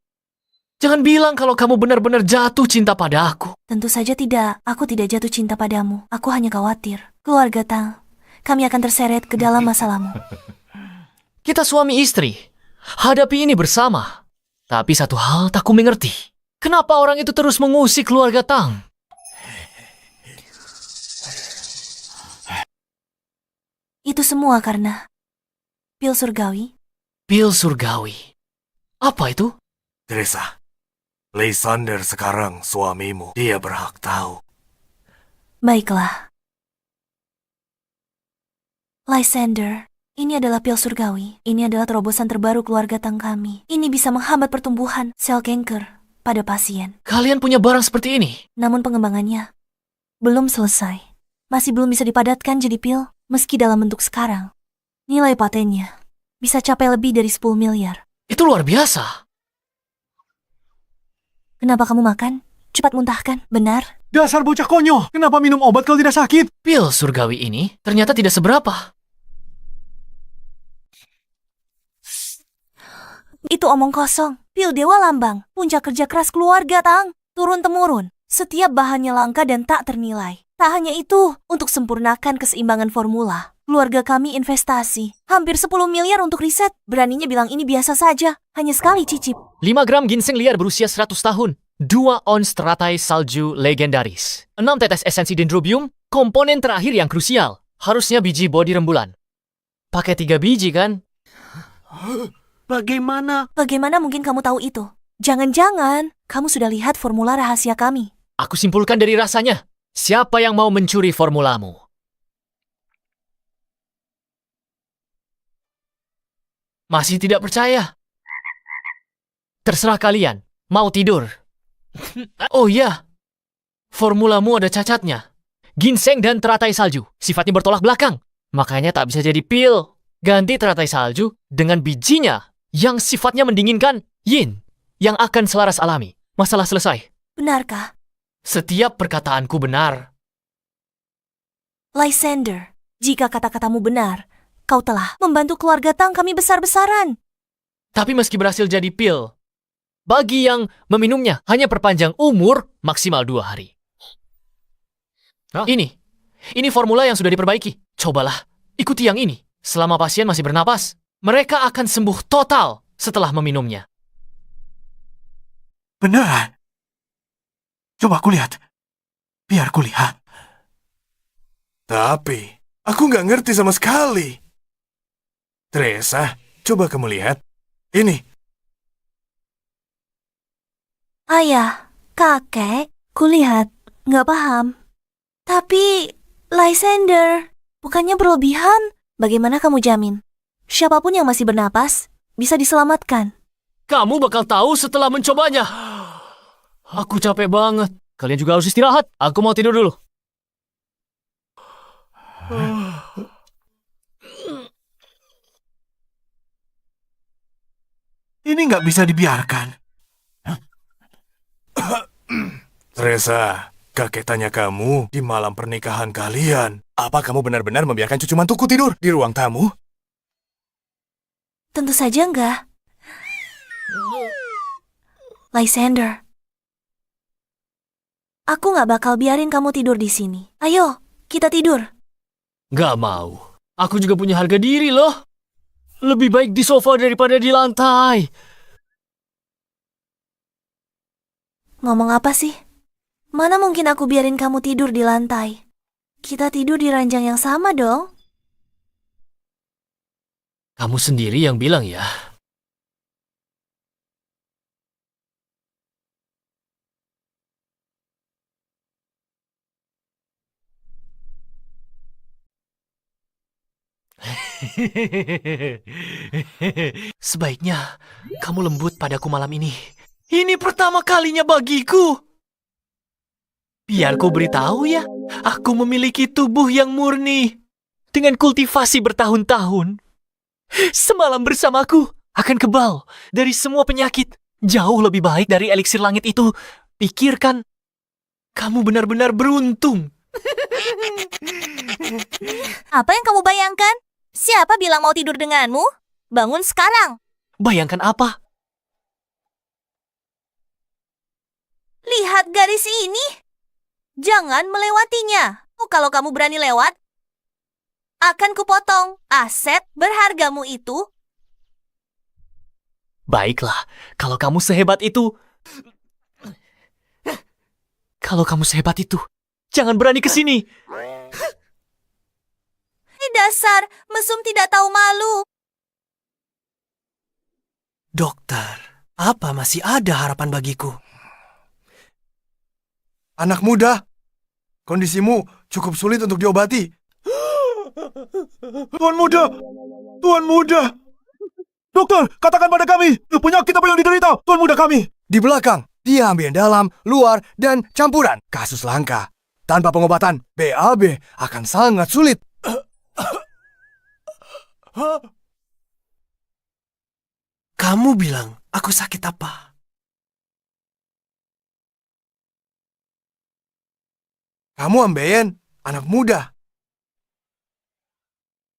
Jangan bilang kalau kamu benar-benar jatuh cinta pada aku. Tentu saja tidak, aku tidak jatuh cinta padamu. Aku hanya khawatir. Keluarga Tang, kami akan terseret ke dalam masalahmu. Kita suami istri. Hadapi ini bersama. Tapi satu hal tak ku mengerti. Kenapa orang itu terus mengusik keluarga Tang? Itu semua karena pil surgawi. Pil surgawi. Apa itu? Teresa, Lysander sekarang suamimu. Dia berhak tahu. Baiklah. Lysander, ini adalah pil surgawi. Ini adalah terobosan terbaru keluarga Tang kami. Ini bisa menghambat pertumbuhan sel kanker pada pasien. Kalian punya barang seperti ini? Namun pengembangannya belum selesai. Masih belum bisa dipadatkan jadi pil, meski dalam bentuk sekarang. Nilai patennya bisa capai lebih dari 10 miliar. Itu luar biasa. Kenapa kamu makan? Cepat muntahkan, benar? Dasar bocah konyol. Kenapa minum obat kalau tidak sakit? Pil surgawi ini ternyata tidak seberapa. Itu omong kosong. Pil Dewa Lambang, puncak kerja keras keluarga Tang. Turun-temurun. Setiap bahannya langka dan tak ternilai. Tak hanya itu, untuk sempurnakan keseimbangan formula, keluarga kami investasi. Hampir 10 miliar untuk riset. Beraninya bilang ini biasa saja. Hanya sekali cicip. 5 gram ginseng liar berusia 100 tahun. 2 ons teratai salju legendaris. 6 tetes esensi dendrobium, komponen terakhir yang krusial. Harusnya biji bodi rembulan. Pakai 3 biji kan? Bagaimana mungkin kamu tahu itu? Jangan-jangan kamu sudah lihat formula rahasia kami. Aku simpulkan dari rasanya. Siapa yang mau mencuri formulamu? Masih tidak percaya? Terserah kalian. Mau tidur? Oh iya. Formulamu ada cacatnya. Ginseng dan teratai salju. Sifatnya bertolak belakang. Makanya tak bisa jadi pil. Ganti teratai salju dengan bijinya yang sifatnya mendinginkan yin. Yang akan selaras alami. Masalah selesai. Benarkah? Setiap perkataanku benar. Lysander, jika kata-katamu benar, kau telah membantu keluarga Tang kami besar-besaran. Tapi meski berhasil jadi pil, bagi yang meminumnya hanya perpanjang umur maksimal 2 hari. Ini formula yang sudah diperbaiki. Cobalah, ikuti yang ini. Selama pasien masih bernapas, mereka akan sembuh total setelah meminumnya. Benar. Coba aku lihat. Biar ku lihat. Tapi, aku nggak ngerti sama sekali. Teresa, coba kamu lihat. Ini. Ayah, kakek, kulihat, nggak paham. Tapi, Lysander, bukannya berlebihan? Bagaimana kamu jamin? Siapapun yang masih bernapas, bisa diselamatkan. Kamu bakal tahu setelah mencobanya. Aku capek banget. Kalian juga harus istirahat. Aku mau tidur dulu. Ini nggak bisa dibiarkan. Teresa, kakek tanya kamu di malam pernikahan kalian. Apa kamu benar-benar membiarkan cucu mantuku tidur di ruang tamu? Tentu saja enggak. Lysander, aku nggak bakal biarin kamu tidur di sini. Ayo, kita tidur. Gak mau. Aku juga punya harga diri loh. Lebih baik di sofa daripada di lantai. Ngomong apa sih? Mana mungkin aku biarin kamu tidur di lantai? Kita tidur di ranjang yang sama dong. Kamu sendiri yang bilang ya. Sebaiknya kamu lembut padaku malam ini. Ini pertama kalinya bagiku. Biar ku beritahu ya, aku memiliki tubuh yang murni. Dengan kultivasi bertahun-tahun. Semalam bersamaku akan kebal dari semua penyakit. Jauh lebih baik dari eliksir langit itu. Pikirkan, kamu benar-benar beruntung. Apa yang kamu bayangkan? Siapa bilang mau tidur denganmu? Bangun sekarang. Bayangkan apa? Lihat garis ini. Jangan melewatinya. Kalau kamu berani lewat, akan kupotong aset berhargamu itu. Baiklah, kalau kamu sehebat itu. Kalau kamu sehebat itu, jangan berani ke sini. Dasar mesum tidak tahu malu. Dokter, apa masih ada harapan bagiku? Anak muda, kondisimu cukup sulit untuk diobati. Tuan muda! Tuan muda! Dokter, katakan pada kami, penyakit apa yang diderita Tuan muda kami? Di belakang, dia ambil dalam, luar, dan campuran. Kasus langka. Tanpa pengobatan, BAB akan sangat sulit. Kamu bilang aku sakit apa? Kamu ambeien, anak muda.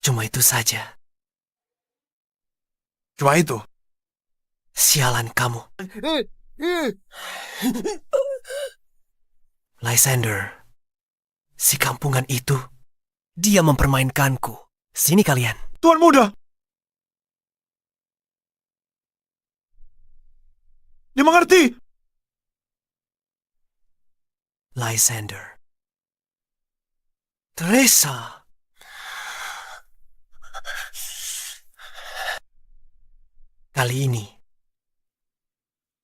Cuma itu saja. Cuma itu. Sialan kamu. Lysander, si kampungan itu, dia mempermainkanku. Sini kalian. Tuan muda! Dimengerti! Lysander. Teresa. Kali ini,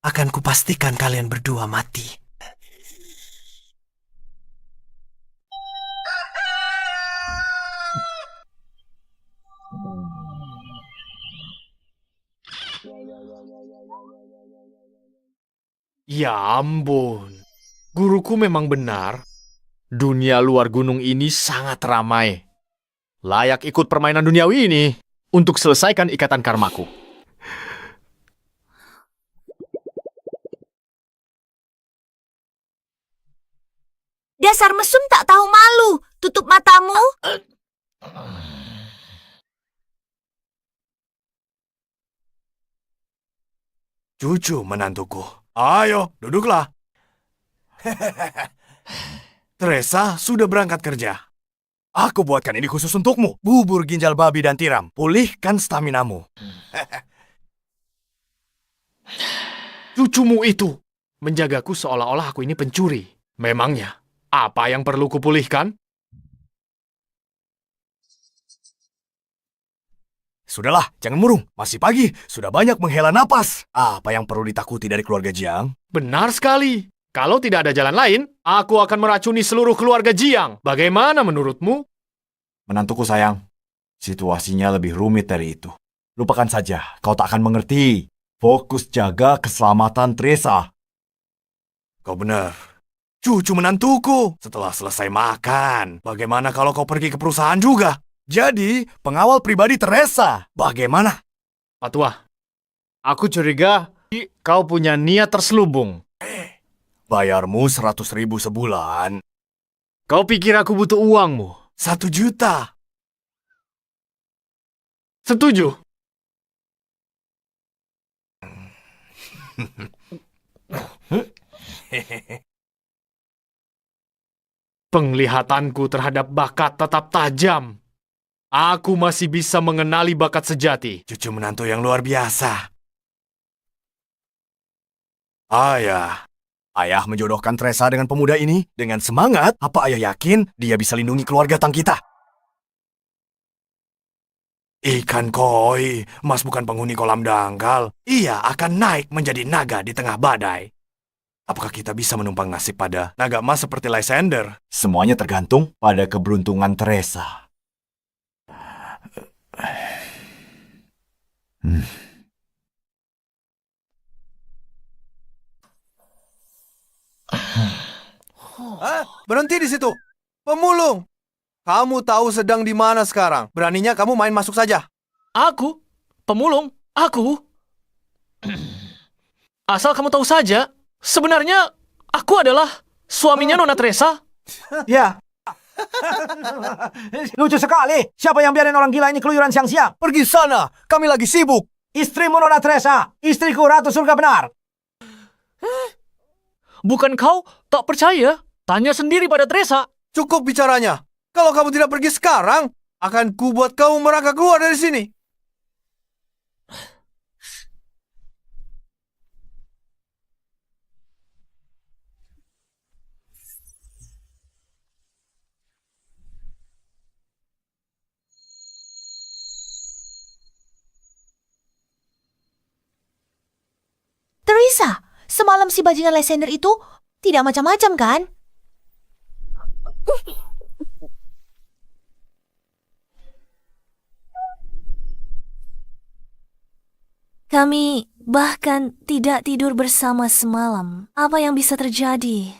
akan kupastikan kalian berdua mati. Ya ampun, guruku memang benar. Dunia luar gunung ini sangat ramai. Layak ikut permainan duniawi ini untuk selesaikan ikatan karmaku. Dasar mesum tak tahu malu. Tutup matamu. Cucu menantuku. Ayo, duduklah. Teresa sudah berangkat kerja. Aku buatkan ini khusus untukmu. Bubur ginjal babi dan tiram. Pulihkan staminamu. Cucumu itu menjagaku seolah-olah aku ini pencuri. Memangnya, apa yang perlu kupulihkan? Sudahlah, jangan murung. Masih pagi, sudah banyak menghela napas. Apa yang perlu ditakuti dari keluarga Jiang? Benar sekali. Kalau tidak ada jalan lain, aku akan meracuni seluruh keluarga Jiang. Bagaimana menurutmu? Menantuku sayang, situasinya lebih rumit dari itu. Lupakan saja, kau tak akan mengerti. Fokus jaga keselamatan Teresa. Kau benar. Cucu menantuku. Setelah selesai makan, bagaimana kalau kau pergi ke perusahaan juga? Jadi, pengawal pribadi Teresa. Bagaimana? Pak Tua, aku curiga kau punya niat terselubung. Bayarmu 100.000 sebulan. Kau pikir aku butuh uangmu? 1 juta. Setuju. Penglihatanku terhadap bakat tetap tajam. Aku masih bisa mengenali bakat sejati. Cucu menantu yang luar biasa. Ayah menjodohkan Teresa dengan pemuda ini dengan semangat. Apa ayah yakin dia bisa lindungi keluarga tang kita? Ikan koi, Mas bukan penghuni kolam dangkal. Ia akan naik menjadi naga di tengah badai. Apakah kita bisa menumpang nasib pada naga emas seperti Lysander? Semuanya tergantung pada keberuntungan Teresa. Berhenti di situ. Pemulung. Kamu tahu sedang di mana sekarang. Beraninya kamu main masuk saja. Aku? Pemulung? Aku? Asal kamu tahu saja, sebenarnya aku adalah suaminya Nona Teresa. Ya. Lucu sekali. Siapa yang biarin orang gila ini keluyuran siang-siang? Pergi sana. Kami lagi sibuk. Istrimu Nona Teresa. Istriku Ratu Surga benar. Bukan kau tak percaya? Tanya sendiri pada Teresa. Cukup bicaranya. Kalau kamu tidak pergi sekarang, akan kubuat kamu merangkak keluar dari sini. Teresa, semalam si bajingan Lysander itu tidak macam-macam kan? Kami bahkan tidak tidur bersama semalam. Apa yang bisa terjadi?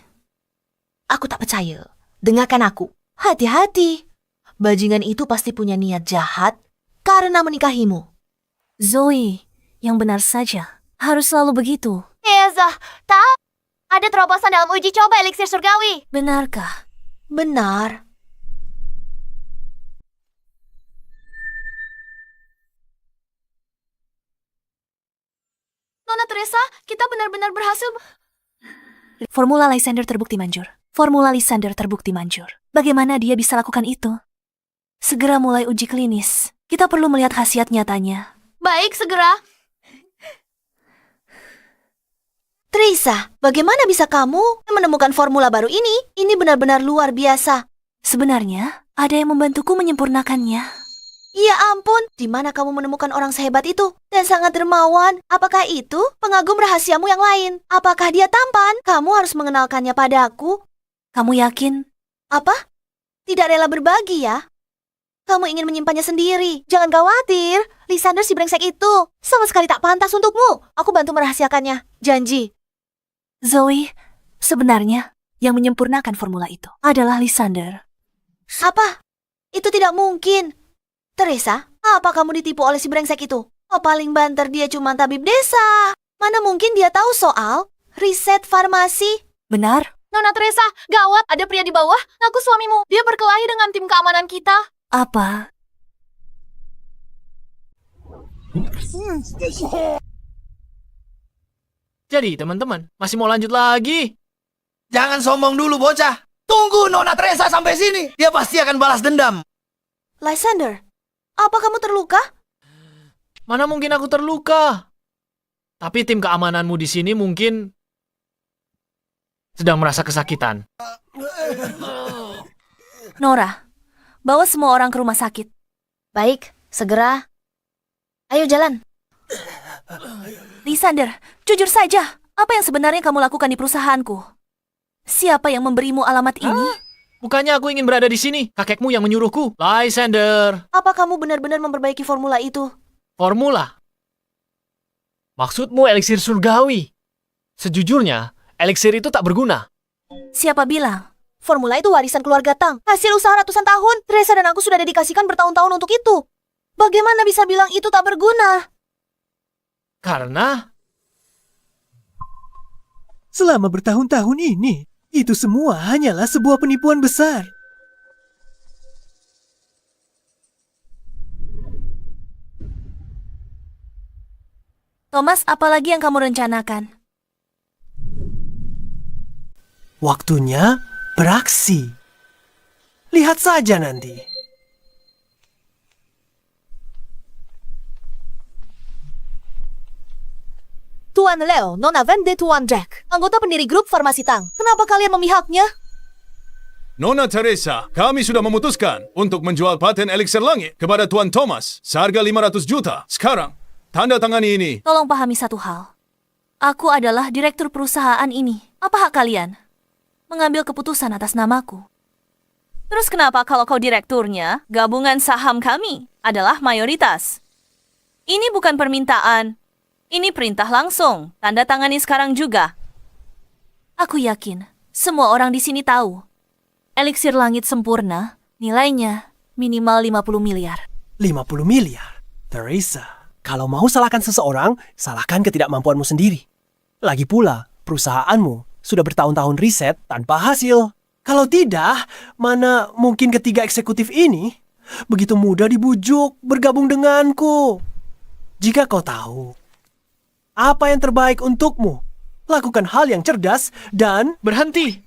Aku tak percaya. Dengarkan aku. Hati-hati. Bajingan itu pasti punya niat jahat karena menikahimu. Zoe, yang benar saja. Harus selalu begitu. Eza, tahu? Ada terobosan dalam uji coba eliksir surgawi. Benarkah? Benar. Nona Teresa, kita benar-benar berhasil. Formula Lysander terbukti manjur. Formula Lysander terbukti manjur. Bagaimana dia bisa lakukan itu? Segera mulai uji klinis. Kita perlu melihat khasiat nyatanya. Baik, segera. Teresa, bagaimana bisa kamu menemukan formula baru ini? Ini benar-benar luar biasa. Sebenarnya, ada yang membantuku menyempurnakannya. Ya ampun, di mana kamu menemukan orang sehebat itu? Dan sangat dermawan. Apakah itu pengagum rahasiamu yang lain? Apakah dia tampan? Kamu harus mengenalkannya padaku. Kamu yakin? Apa? Tidak rela berbagi ya? Kamu ingin menyimpannya sendiri. Jangan khawatir, Lysander si brengsek itu sama sekali tak pantas untukmu. Aku bantu merahasiakannya. Janji. Zoe, sebenarnya yang menyempurnakan formula itu adalah Lysander. Apa? Itu tidak mungkin. Teresa, apa kamu ditipu oleh si brengsek itu? Oh, paling banter dia cuma tabib desa. Mana mungkin dia tahu soal riset farmasi? Benar? Nona Teresa, gawat, ada pria di bawah. Ngaku suamimu. Dia berkelahi dengan tim keamanan kita. Apa? Jadi, teman-teman, masih mau lanjut lagi? Jangan sombong dulu, bocah. Tunggu Nona Teresa sampai sini. Dia pasti akan balas dendam. Lysander, apa kamu terluka? Mana mungkin aku terluka? Tapi tim keamananmu di sini mungkin sedang merasa kesakitan. Nora, bawa semua orang ke rumah sakit. Baik, segera. Ayo jalan. Lysander, jujur saja. Apa yang sebenarnya kamu lakukan di perusahaanku? Siapa yang memberimu alamat ini? Bukannya aku ingin berada di sini. Kakekmu yang menyuruhku. Lysander. Apa kamu benar-benar memperbaiki formula itu? Formula? Maksudmu eliksir surgawi? Sejujurnya, eliksir itu tak berguna. Siapa bilang? Formula itu warisan keluarga Tang. Hasil usaha ratusan tahun. Teresa dan aku sudah dedikasikan bertahun-tahun untuk itu. Bagaimana bisa bilang itu tak berguna? Karena Selama bertahun-tahun ini, itu semua hanyalah sebuah penipuan besar. Thomas, apalagi yang kamu rencanakan? Waktunya beraksi. Lihat saja nanti. Tuan Leo, Nona Vende, Tuan Jack. Anggota pendiri grup Farmasi Tang. Kenapa kalian memihaknya? Nona Teresa, kami sudah memutuskan untuk menjual paten eliksir langit kepada Tuan Thomas seharga 500 juta. Sekarang, tanda tangani ini. Tolong pahami satu hal. Aku adalah direktur perusahaan ini. Apa hak kalian mengambil keputusan atas namaku? Terus kenapa kalau kau direkturnya, gabungan saham kami? adalah mayoritas. Ini bukan permintaan. Ini perintah langsung. Tanda tangani sekarang juga. Aku yakin semua orang di sini tahu. Eliksir langit sempurna nilainya minimal 50 miliar. 50 miliar? Teresa, kalau mau salahkan seseorang, salahkan ketidakmampuanmu sendiri. Lagi pula, perusahaanmu sudah bertahun-tahun riset tanpa hasil. Kalau tidak, mana mungkin ketiga eksekutif ini begitu mudah dibujuk bergabung denganku. Jika kau tahu apa yang terbaik untukmu, lakukan hal yang cerdas dan... Berhenti!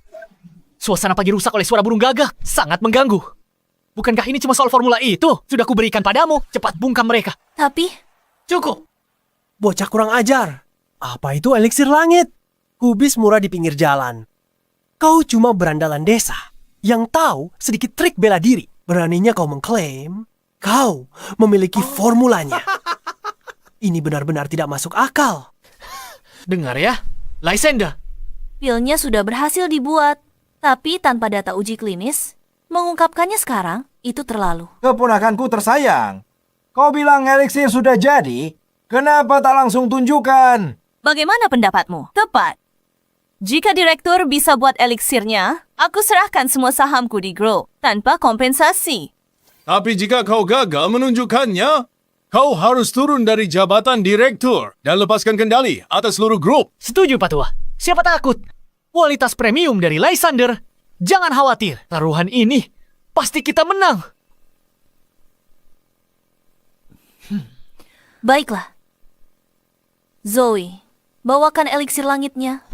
Suasana pagi rusak oleh suara burung gagak. Sangat mengganggu. Bukankah ini cuma soal formula itu? Sudah kuberikan padamu. Cepat bungkam mereka. Tapi, Cukup. Bocah kurang ajar. Apa itu eliksir langit? Kubis murah di pinggir jalan. Kau cuma berandalan desa yang tahu sedikit trik bela diri. Beraninya kau mengklaim kau memiliki formulanya. Ini benar-benar tidak masuk akal. Dengar ya, Lysander. pilnya sudah berhasil dibuat. Tapi tanpa data uji klinis, mengungkapkannya sekarang itu terlalu. Keponakanku tersayang. Kau bilang eliksir sudah jadi, kenapa tak langsung tunjukkan? Bagaimana pendapatmu? Tepat. Jika direktur bisa buat eliksirnya, aku serahkan semua sahamku di Grow tanpa kompensasi. Tapi jika kau gagal menunjukkannya, kau harus turun dari jabatan direktur dan lepaskan kendali atas seluruh grup. Setuju, Pak Tua. Siapa takut? Kualitas premium dari Lysander. Jangan khawatir, taruhan ini pasti kita menang. Baiklah. Zoe, bawakan eliksir langitnya.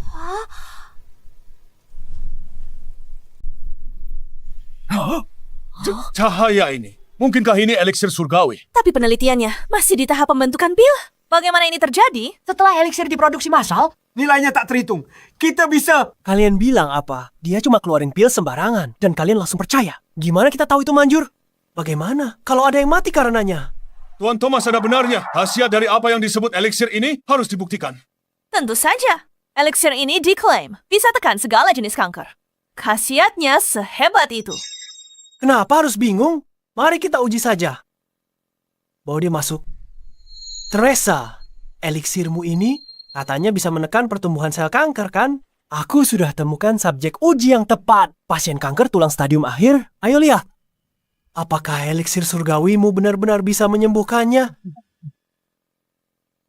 Cahaya ini. Mungkinkah ini eliksir surgawi? Tapi penelitiannya masih di tahap pembentukan pil. Bagaimana ini terjadi? Setelah eliksir diproduksi massal, Nilainya tak terhitung. Kita bisa... Kalian bilang apa? Dia cuma keluarin pil sembarangan dan kalian langsung percaya. Gimana kita tahu itu manjur? Bagaimana kalau ada yang mati karenanya? Tuan Thomas ada benarnya. Khasiat dari apa yang disebut eliksir ini harus dibuktikan. Tentu saja. Eliksir ini diklaim bisa tekan segala jenis kanker. Khasiatnya sehebat itu. Kenapa harus bingung? Mari kita uji saja. Bawa dia masuk. Teresa, eliksirmu ini katanya bisa menekan pertumbuhan sel kanker, kan? Aku sudah temukan subjek uji yang tepat. Pasien kanker tulang stadium akhir. Ayo lihat. Apakah eliksir surgawimu benar-benar bisa menyembuhkannya?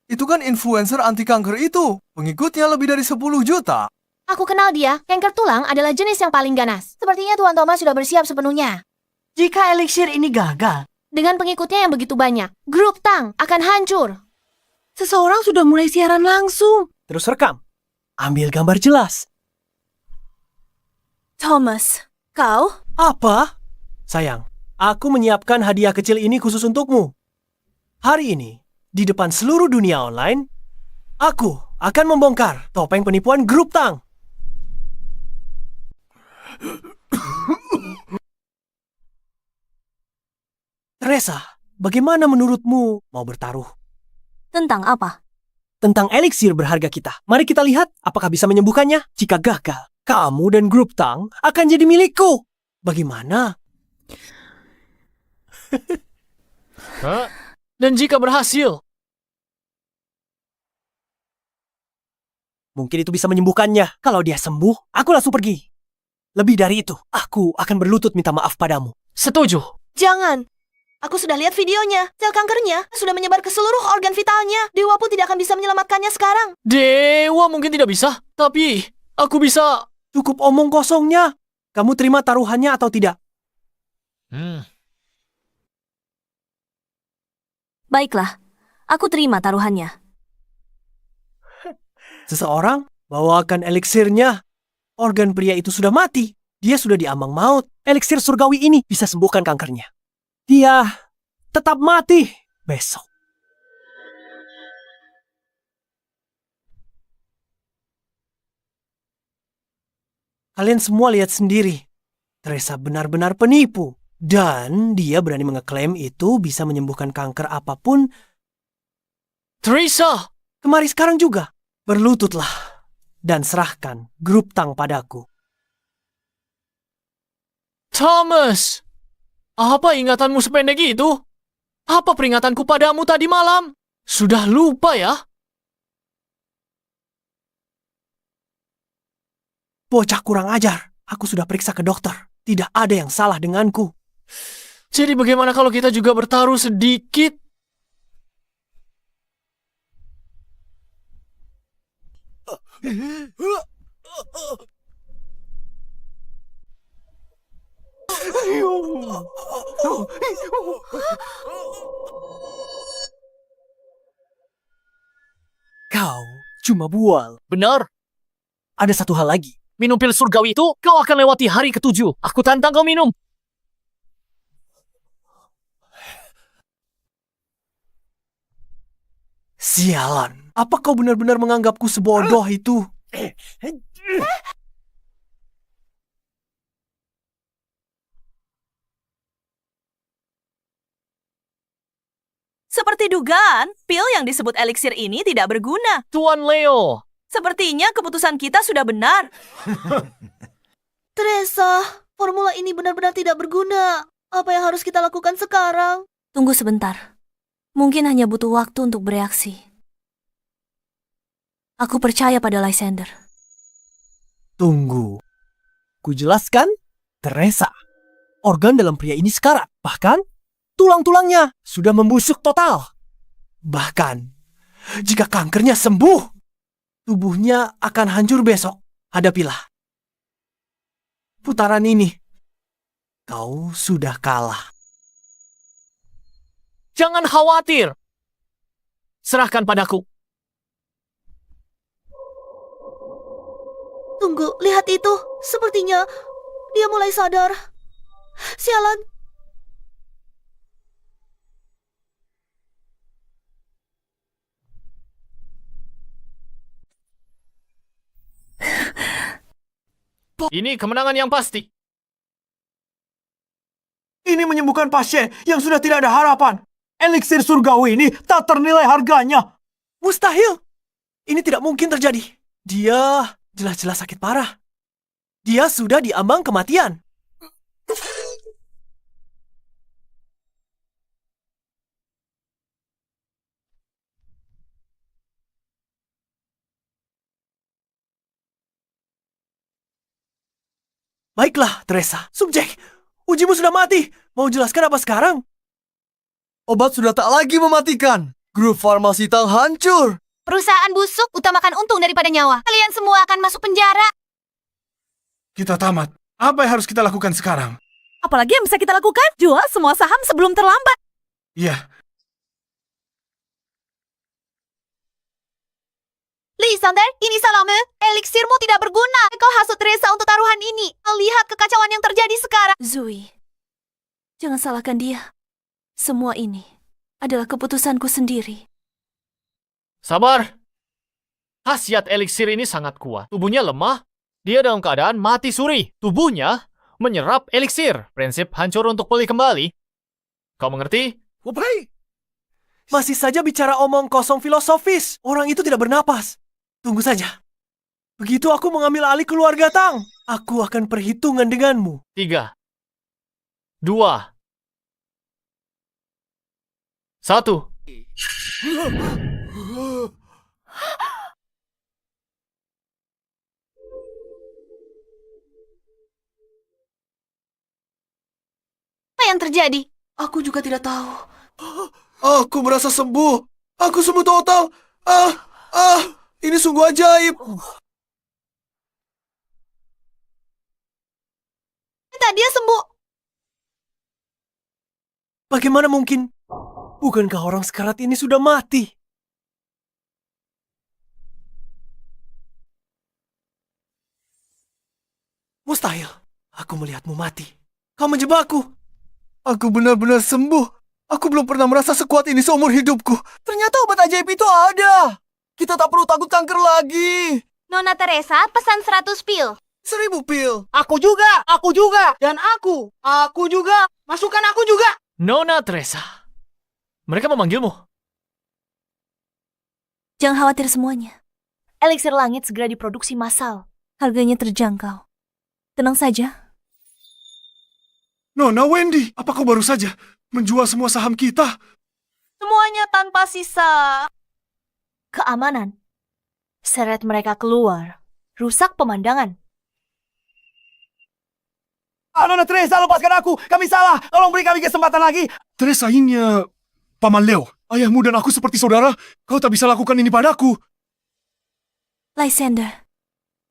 Itu kan influencer anti kanker itu. Pengikutnya lebih dari 10 juta. Aku kenal dia. Kanker tulang adalah jenis yang paling ganas. Sepertinya Tuan Thomas sudah bersiap sepenuhnya. jika eliksir ini gagal, Dengan pengikutnya yang begitu banyak, grup Tang akan hancur. seseorang sudah mulai siaran langsung. Terus rekam. Ambil gambar jelas. Thomas, kau? Apa? Sayang, aku menyiapkan hadiah kecil ini khusus untukmu. Hari ini, di depan seluruh dunia online, aku akan membongkar topeng penipuan grup Tang. Teresa, bagaimana menurutmu mau bertaruh? Tentang apa? Tentang eliksir berharga kita. Mari kita lihat apakah bisa menyembuhkannya. Jika gagal, kamu dan grup Tang akan jadi milikku. Bagaimana? Hah? Dan jika berhasil, Mungkin itu bisa menyembuhkannya. Kalau dia sembuh, aku langsung pergi. Lebih dari itu, aku akan berlutut minta maaf padamu. setuju. Jangan. Aku sudah lihat videonya. Sel kankernya sudah menyebar ke seluruh organ vitalnya. Dewa pun tidak akan bisa menyelamatkannya sekarang. Dewa mungkin tidak bisa, tapi aku bisa. Cukup omong kosongnya. Kamu terima taruhannya atau tidak? Baiklah, aku terima taruhannya. Seseorang bawakan eliksirnya. Organ pria itu sudah mati. Dia sudah diambang maut. Eliksir surgawi ini bisa sembuhkan kankernya. Dia tetap mati besok. Kalian semua lihat sendiri. Teresa benar-benar penipu. Dan dia berani mengeklaim itu bisa menyembuhkan kanker apapun. Teresa! Kemari sekarang juga. Berlututlah. Dan serahkan grup Tang padaku. Thomas! Apa ingatanmu sependek itu? Apa peringatanku padamu tadi malam? Sudah lupa ya? Bocah kurang ajar. Aku sudah periksa ke dokter. Tidak ada yang salah denganku. Jadi bagaimana kalau kita juga bertaruh sedikit? Kau cuma bual. Benar. Ada satu hal lagi. Minum pil surgawi itu, kau akan lewati hari ke-7. Aku tantang kau minum. Sialan. Apa kau benar-benar menganggapku sebodoh itu? Seperti dugaan, pil yang disebut eliksir ini tidak berguna. Tuan Leo. Sepertinya keputusan kita sudah benar. Teresa, formula ini benar-benar tidak berguna. Apa yang harus kita lakukan sekarang? Tunggu sebentar. Mungkin hanya butuh waktu untuk bereaksi. Aku percaya pada Lysander. Tunggu. Ku jelaskan, Teresa. Organ dalam pria ini sekarat. Bahkan, tulang-tulangnya sudah membusuk total. Bahkan, jika kankernya sembuh, tubuhnya akan hancur besok. Hadapilah. Putaran ini, kau sudah kalah. Jangan khawatir. Serahkan padaku. Tunggu, lihat itu. Sepertinya dia mulai sadar. Sialan. Ini kemenangan yang pasti. Ini menyembuhkan pasien yang sudah tidak ada harapan. Eliksir surgawi ini tak ternilai harganya. Mustahil. Ini tidak mungkin terjadi. Dia jelas-jelas sakit parah. Dia sudah diambang kematian. Baiklah, Teresa. Subjek, ujimu sudah mati. Mau jelaskan apa sekarang? Obat sudah tak lagi mematikan. Grup farmasi Tang hancur. Perusahaan busuk, utamakan untung daripada nyawa. Kalian semua akan masuk penjara. Kita tamat. Apa yang harus kita lakukan sekarang? Apalagi yang bisa kita lakukan? Jual semua saham sebelum terlambat. Iya, Lysander, ini salahmu. Eliksirmu tidak berguna. Kau hasut Teresa untuk taruhan ini. Kau lihat kekacauan yang terjadi sekarang. Zoe, jangan salahkan dia. Semua ini adalah keputusanku sendiri. Sabar. Khasiat eliksir ini sangat kuat. Tubuhnya lemah. Dia dalam keadaan mati suri. Tubuhnya menyerap eliksir. Prinsip hancur untuk pulih kembali. Kau mengerti? Masih saja bicara omong kosong filosofis. Orang itu tidak bernapas. Tunggu saja. Begitu aku mengambil alih keluarga Tang, aku akan perhitungan denganmu. 3, 2, 1. Apa yang terjadi? Aku juga tidak tahu. Aku merasa sembuh. Aku sembuh total. Ini sungguh ajaib. Tak, dia sembuh. Bagaimana mungkin? Bukankah orang sekarat ini sudah mati? Mustahil. Aku melihatmu mati. Kau menjebakku. Aku benar-benar sembuh. Aku belum pernah merasa sekuat ini seumur hidupku. Ternyata obat ajaib itu ada. Kita tak perlu takut kanker lagi. Nona Teresa pesan 100 pil. 1000 pil. Aku juga, dan aku juga, masukkan aku juga. Nona Teresa. Mereka memanggilmu. Jangan khawatir semuanya. Eliksir langit segera diproduksi massal. Harganya terjangkau. Tenang saja. Nona Wendy, apa kau baru saja? Menjual semua saham kita? Semuanya tanpa sisa. Keamanan. Seret mereka keluar. Rusak pemandangan. Nona Teresa, lepaskan aku. Kami salah. Tolong beri kami kesempatan lagi. Teresa ini Paman Leo. Ayahmu dan aku seperti saudara. Kau tak bisa lakukan ini padaku. Lysander,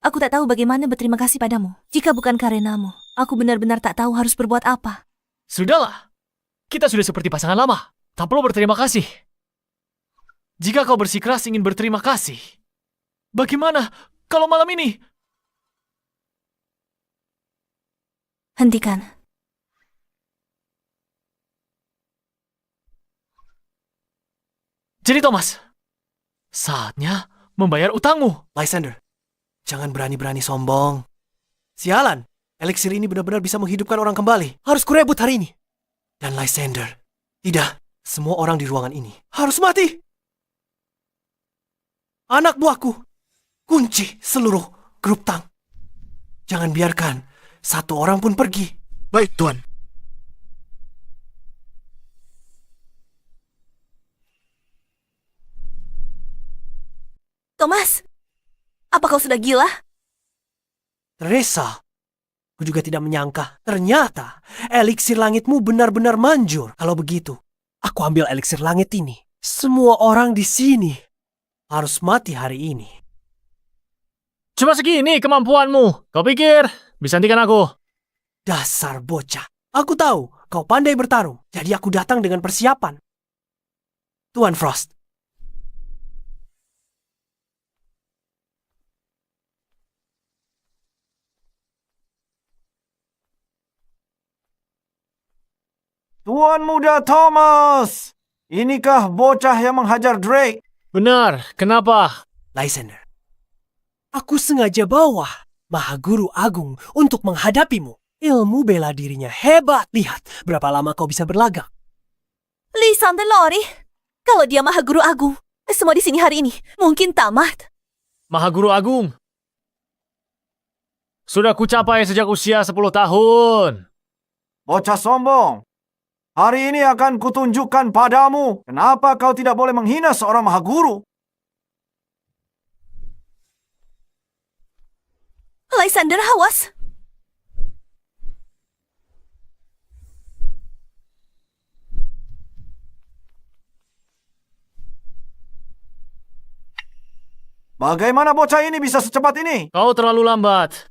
aku tak tahu bagaimana berterima kasih padamu. Jika bukan karenamu, aku benar-benar tak tahu harus berbuat apa. Sudahlah. Kita sudah seperti pasangan lama. Tak perlu berterima kasih. Jika kau bersikeras ingin berterima kasih, bagaimana kalau malam ini? Hentikan. Jadi Thomas, saatnya membayar utangmu. Lysander, jangan berani-berani sombong. Sialan, eliksir ini benar-benar bisa menghidupkan orang kembali. Harus kurebut hari ini. Dan Lysander, tidak, semua orang di ruangan ini harus mati. Anak buahku, kunci seluruh grup Tang. Jangan biarkan satu orang pun pergi. Baik, Tuan. Thomas, apa kau sudah gila? Teresa, aku juga tidak menyangka. Ternyata eliksir langitmu benar-benar manjur. Kalau begitu, aku ambil eliksir langit ini. Semua orang di sini harus mati hari ini. Cuma segini kemampuanmu. Kau pikir bisa hentikan aku? Dasar bocah. Aku tahu kau pandai bertarung. Jadi aku datang dengan persiapan. Tuan Frost. Tuan Muda Thomas, inikah bocah yang menghajar Drake? Benar, kenapa? Lysander, aku sengaja bawa Maha Guru Agung untuk menghadapimu. Ilmu bela dirinya hebat. Lihat berapa lama kau bisa berlagak. Lysander Lori, kalau dia Maha Guru Agung, semua di sini hari ini mungkin tamat. Maha Guru Agung. Sudah kucapai sejak usia 10 tahun. Bocah sombong. Hari ini akan kutunjukkan padamu kenapa kau tidak boleh menghina seorang Maha Guru. Lysander, awas. Bagaimana bocah ini bisa secepat ini? Kau terlalu lambat.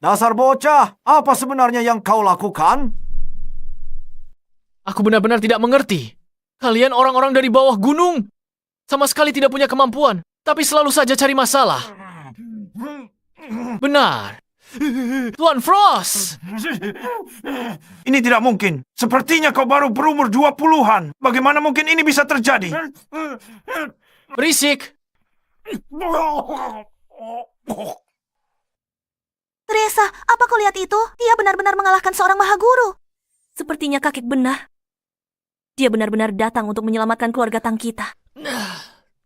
Dasar bocah, apa sebenarnya yang kau lakukan? Aku benar-benar tidak mengerti. Kalian orang-orang dari bawah gunung. Sama sekali tidak punya kemampuan. Tapi selalu saja cari masalah. Benar. Tuan Frost. Ini tidak mungkin. Sepertinya kau baru berumur 20-an. Bagaimana mungkin ini bisa terjadi? Berisik. Teresa, apa kau lihat itu? Dia benar-benar mengalahkan seorang Maha Guru. Sepertinya kakek benar. Dia benar-benar datang untuk menyelamatkan keluarga Tang kita.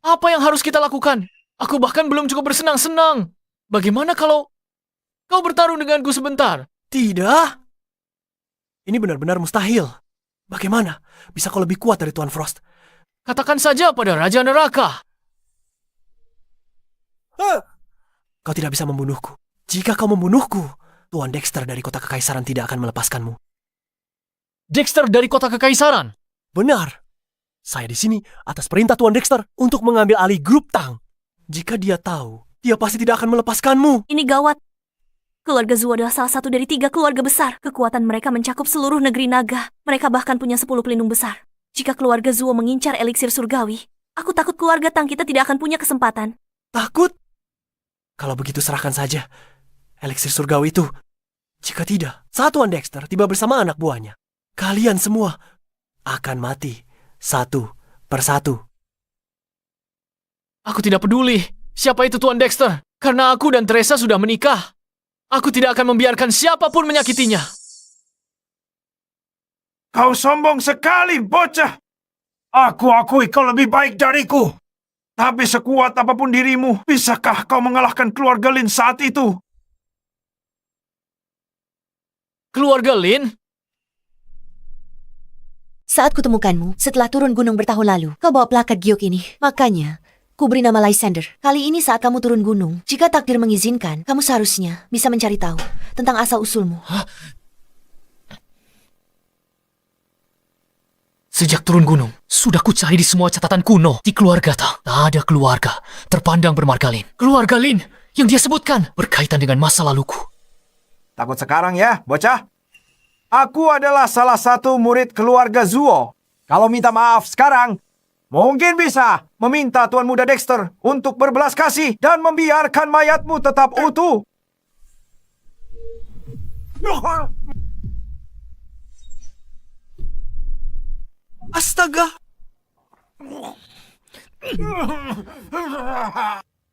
Apa yang harus kita lakukan? Aku bahkan belum cukup bersenang-senang. Bagaimana kalau kau bertarung denganku sebentar? Tidak. Ini benar-benar mustahil. Bagaimana bisa kau lebih kuat dari Tuan Frost? Katakan saja pada Raja Neraka. Kau tidak bisa membunuhku. Jika kau membunuhku, Tuan Dexter dari Kota Kekaisaran tidak akan melepaskanmu. Dexter dari Kota Kekaisaran? Benar. Saya di sini atas perintah Tuan Dexter untuk mengambil alih grup Tang. Jika dia tahu, dia pasti tidak akan melepaskanmu. Ini gawat. Keluarga Zuo adalah salah satu dari 3 keluarga besar. Kekuatan mereka mencakup seluruh negeri naga. Mereka bahkan punya 10 pelindung besar. Jika keluarga Zuo mengincar eliksir surgawi, aku takut keluarga Tang kita tidak akan punya kesempatan. Takut? Kalau begitu serahkan saja eliksir surgawi itu. Jika tidak, saat Tuan Dexter tiba bersama anak buahnya, kalian semua akan mati satu persatu. Aku tidak peduli siapa itu Tuan Dexter. Karena aku dan Teresa sudah menikah. Aku tidak akan membiarkan siapapun menyakitinya. Kau sombong sekali, bocah. Aku akui kau lebih baik dariku. Tapi sekuat apapun dirimu, bisakah kau mengalahkan keluarga Lin saat itu? Keluarga Lin? Saat kutemukanmu, setelah turun gunung bertahun lalu, kau bawa plakat giok ini. Makanya, ku beri nama Lysander. Kali ini saat kamu turun gunung, jika takdir mengizinkan, kamu seharusnya bisa mencari tahu tentang asal-usulmu. Sejak turun gunung, sudah ku cari di semua catatan kuno di keluarga Tang. Tak ada keluarga terpandang bermarga Lin. Keluarga Lin yang dia sebutkan berkaitan dengan masa laluku. Takut sekarang ya, bocah? Aku adalah salah satu murid keluarga Zuo. Kalau minta maaf sekarang, mungkin bisa meminta Tuan Muda Dexter untuk berbelas kasih dan membiarkan mayatmu tetap utuh. Astaga!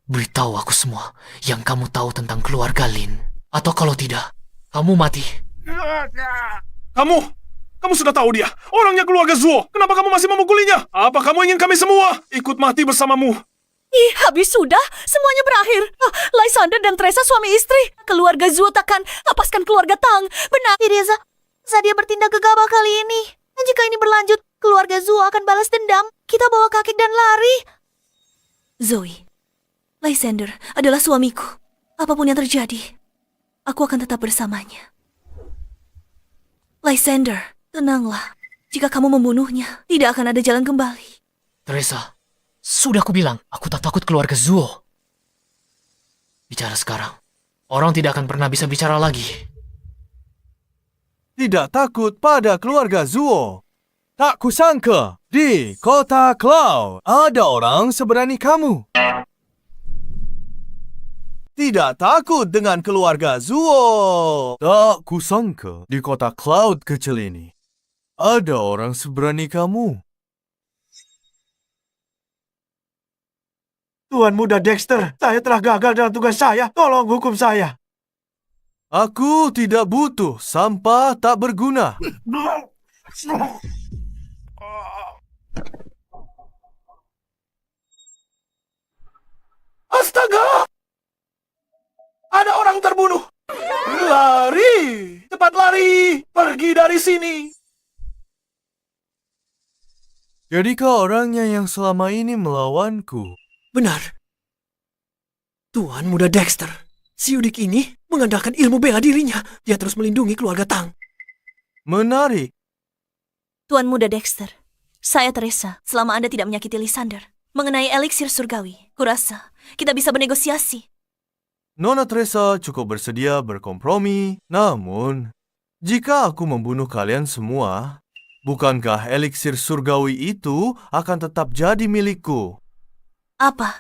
Beritahu aku semua yang kamu tahu tentang keluarga Lin. Atau kalau tidak, kamu mati. Kamu sudah tahu dia. Orangnya keluarga Zuo. Kenapa kamu masih memukulinya? Apa kamu ingin kami semua ikut mati bersamamu? Ih, habis sudah. Semuanya berakhir. Lysander dan Teresa suami istri. Keluarga Zuo takkan lepaskan keluarga Tang. Benar. Teresa, saat dia bertindak gegabah kali ini. Dan jika ini berlanjut, keluarga Zuo akan balas dendam. Kita bawa kakek dan lari. Zoe, Lysander adalah suamiku. Apapun yang terjadi, aku akan tetap bersamanya. Lysander, tenanglah. Jika kamu membunuhnya, tidak akan ada jalan kembali. Teresa, sudah aku bilang, aku tak takut keluarga Zuo. Bicara sekarang, orang tidak akan pernah bisa bicara lagi. Tidak takut pada keluarga Zuo. Tak kusangka di kota Cloud ada orang seberani kamu. Tidak takut dengan keluarga Zuo. Tak kusangka di kota Cloud kecil ini ada orang seberani kamu. Tuan Muda Dexter, saya telah gagal dalam tugas saya. Tolong hukum saya. Aku tidak butuh sampah tak berguna. Astaga! Ada orang terbunuh. Lari! Cepat lari! Pergi dari sini! Jadikah orangnya yang selama ini melawanku? Benar. Tuan Muda Dexter. Si Udik ini mengandalkan ilmu bela dirinya. Dia terus melindungi keluarga Tang. Menarik. Tuan Muda Dexter, saya Teresa. Selama Anda tidak menyakiti Lysander. Mengenai eliksir surgawi, kurasa kita bisa bernegosiasi. Nona Teresa cukup bersedia berkompromi. Namun, jika aku membunuh kalian semua, bukankah eliksir surgawi itu akan tetap jadi milikku? Apa?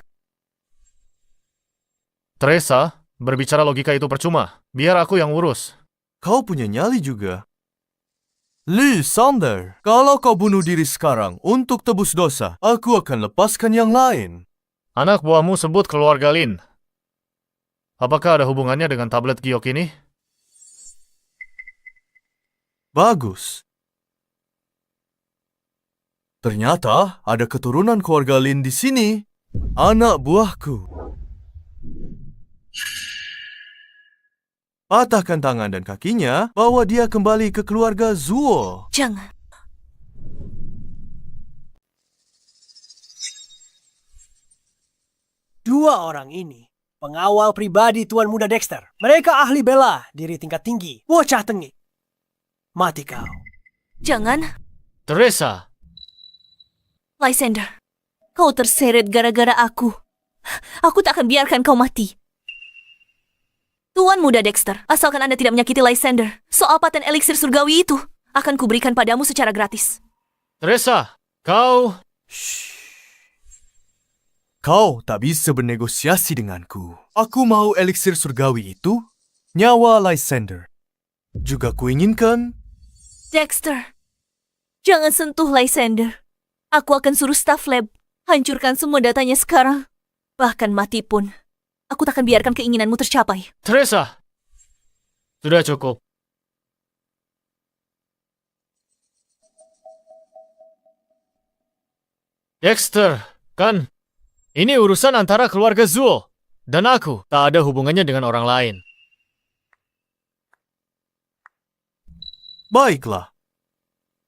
Teresa, berbicara logika itu percuma. Biar aku yang urus. Kau punya nyali juga. Lysander, kalau kau bunuh diri sekarang untuk tebus dosa, aku akan lepaskan yang lain. Anak buahmu sebut keluarga Lin. Apakah ada hubungannya dengan tablet giok ini? Bagus. Ternyata ada keturunan keluarga Lin di sini. Anak buahku. Patahkan tangan dan kakinya, bawa dia kembali ke keluarga Zuo. Jangan. Dua orang ini pengawal pribadi Tuan Muda Dexter. Mereka ahli bela diri tingkat tinggi. Bocah tengik. Mati kau. Jangan. Teresa, Lysander, kau terseret gara-gara aku. Aku tak akan biarkan kau mati. Tuan Muda Dexter, asalkan Anda tidak menyakiti Lysander, soal paten eliksir surgawi itu akan kuberikan padamu secara gratis. Teresa, kau... Kau tak bisa bernegosiasi denganku. Aku mau eliksir surgawi itu, nyawa Lysander. Juga kuinginkan... Dexter, jangan sentuh Lysander. Aku akan suruh staf lab hancurkan semua datanya sekarang. Bahkan mati pun, aku tak akan biarkan keinginanmu tercapai. Teresa, sudah cukup. Dexter, kan? Ini urusan antara keluarga Zuo dan aku. Tak ada hubungannya dengan orang lain. Baiklah.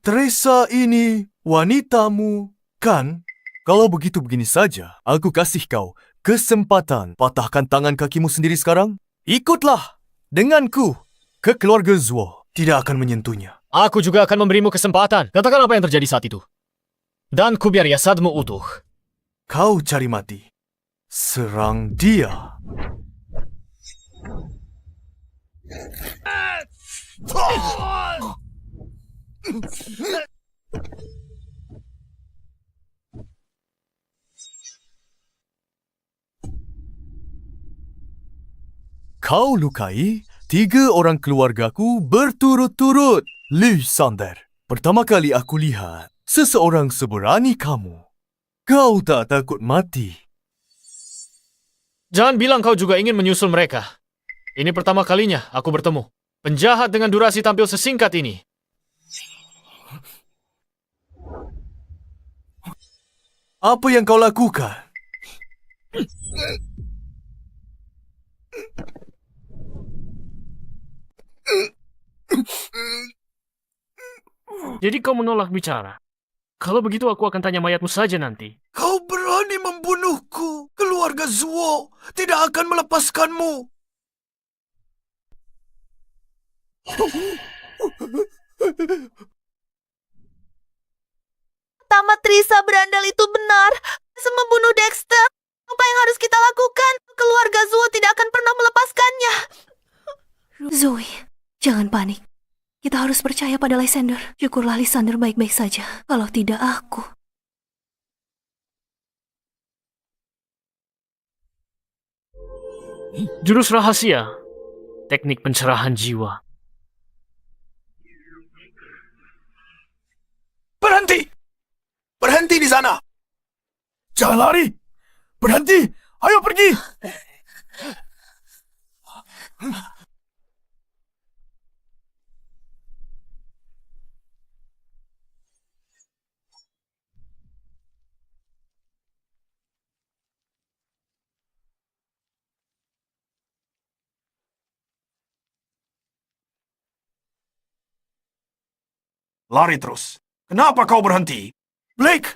Teresa ini wanitamu, kan? Kalau begitu begini saja, aku kasih kau kesempatan patahkan tangan kakimu sendiri sekarang. Ikutlah denganku ke keluarga Zuo. Tidak akan menyentuhnya. Aku juga akan memberimu kesempatan. Katakan apa yang terjadi saat itu. Dan ku biar jasadmu utuh. Kau cari mati. Serang dia. Kau lukai 3 orang keluargaku berturut-turut, Lysander. Pertama kali aku lihat seseorang seberani kamu. Kau tak takut mati. Jangan bilang kau juga ingin menyusul mereka. Ini pertama kalinya aku bertemu penjahat dengan durasi tampil sesingkat ini. Apa yang kau lakukan? Jadi kau menolak bicara. Kalau begitu aku akan tanya mayatmu saja nanti. Kau berani membunuhku. Keluarga Zuo tidak akan melepaskanmu. Tamat Trisa berandal itu benar. Membunuh Dexter. Apa yang harus kita lakukan? Keluarga Zuo tidak akan pernah melepaskannya. Zoe, jangan panik. Kita harus percaya pada Lysander. Syukurlah Lysander baik-baik saja. Kalau tidak aku. Jurus rahasia. Teknik pencerahan jiwa. Berhenti! Berhenti di sana! Jangan lari! Berhenti! Ayo pergi! Lari terus. Kenapa kau berhenti? Blake!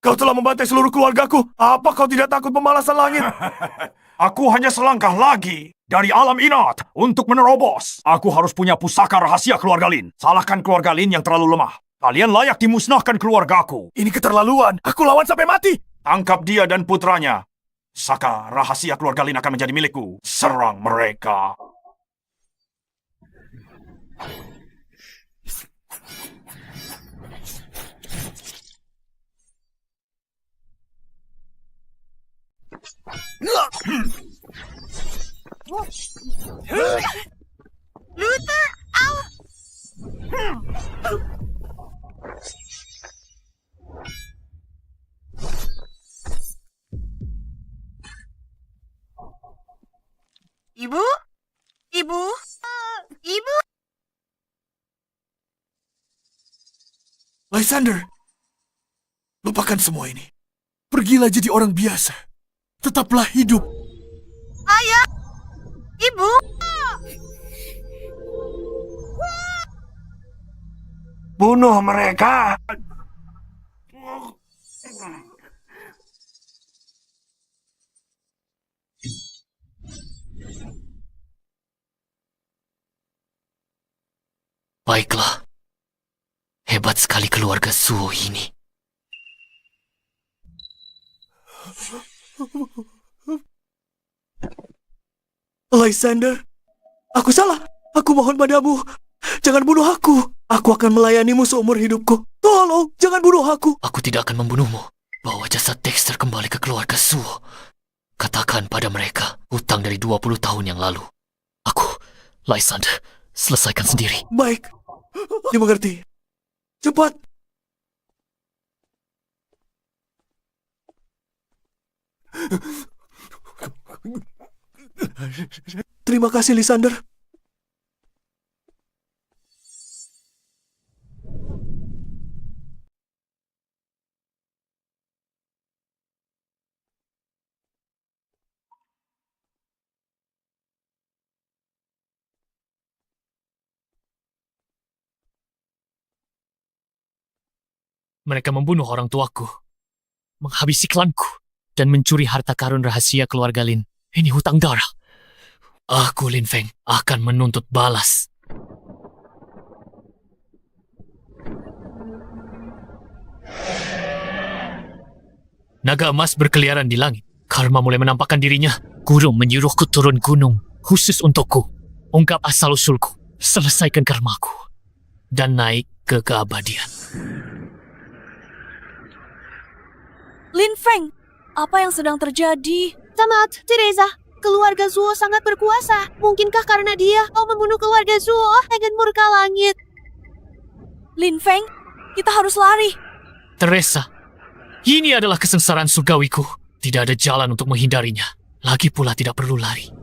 Kau telah membantai seluruh keluargaku. Apa kau tidak takut pemalasan langit? Aku hanya selangkah lagi dari alam inat untuk menerobos. Aku harus punya pusaka rahasia keluarga Lin. Salahkan keluarga Lin yang terlalu lemah. Kalian layak dimusnahkan keluargaku. Ini keterlaluan. Aku lawan sampai mati. Tangkap dia dan putranya. Pusaka rahasia keluarga Lin akan menjadi milikku. Serang mereka. Luther, au! Ibu? Ibu? Ibu? Lysander, lupakan semua ini. Pergilah jadi orang biasa. Tetaplah hidup. Ayah! Ibu! Bunuh mereka. Baiklah. Hebat sekali keluarga Zuo ini. Lysander, aku salah. Aku mohon padamu. Jangan bunuh aku. Aku akan melayanimu seumur hidupku. Tolong, jangan bunuh aku. Aku tidak akan membunuhmu. Bawa jasad Dexter kembali ke keluarga Zuo. Katakan pada mereka hutang dari 20 tahun yang lalu. Aku, Lysander, selesaikan sendiri. Baik, dimengerti. Cepat. Terima kasih, Lysander. Mereka membunuh orang tuaku, menghabisi klanku, dan mencuri harta karun rahasia keluarga Lin. Ini hutang darah. Aku, Lin Feng, akan menuntut balas. Naga emas berkeliaran di langit. Karma mulai menampakkan dirinya. Guru menyuruhku turun gunung, khusus untukku. Ungkap asal-usulku, selesaikan karmaku, dan naik ke keabadian. Lin Feng, apa yang sedang terjadi? Tamat, Teresa. Keluarga Zuo sangat berkuasa. Mungkinkah karena dia mau membunuh keluarga Zuo dengan murka langit? Lin Feng, kita harus lari. Teresa, ini adalah kesengsaraan surgawiku. Tidak ada jalan untuk menghindarinya. Lagi pula tidak perlu lari.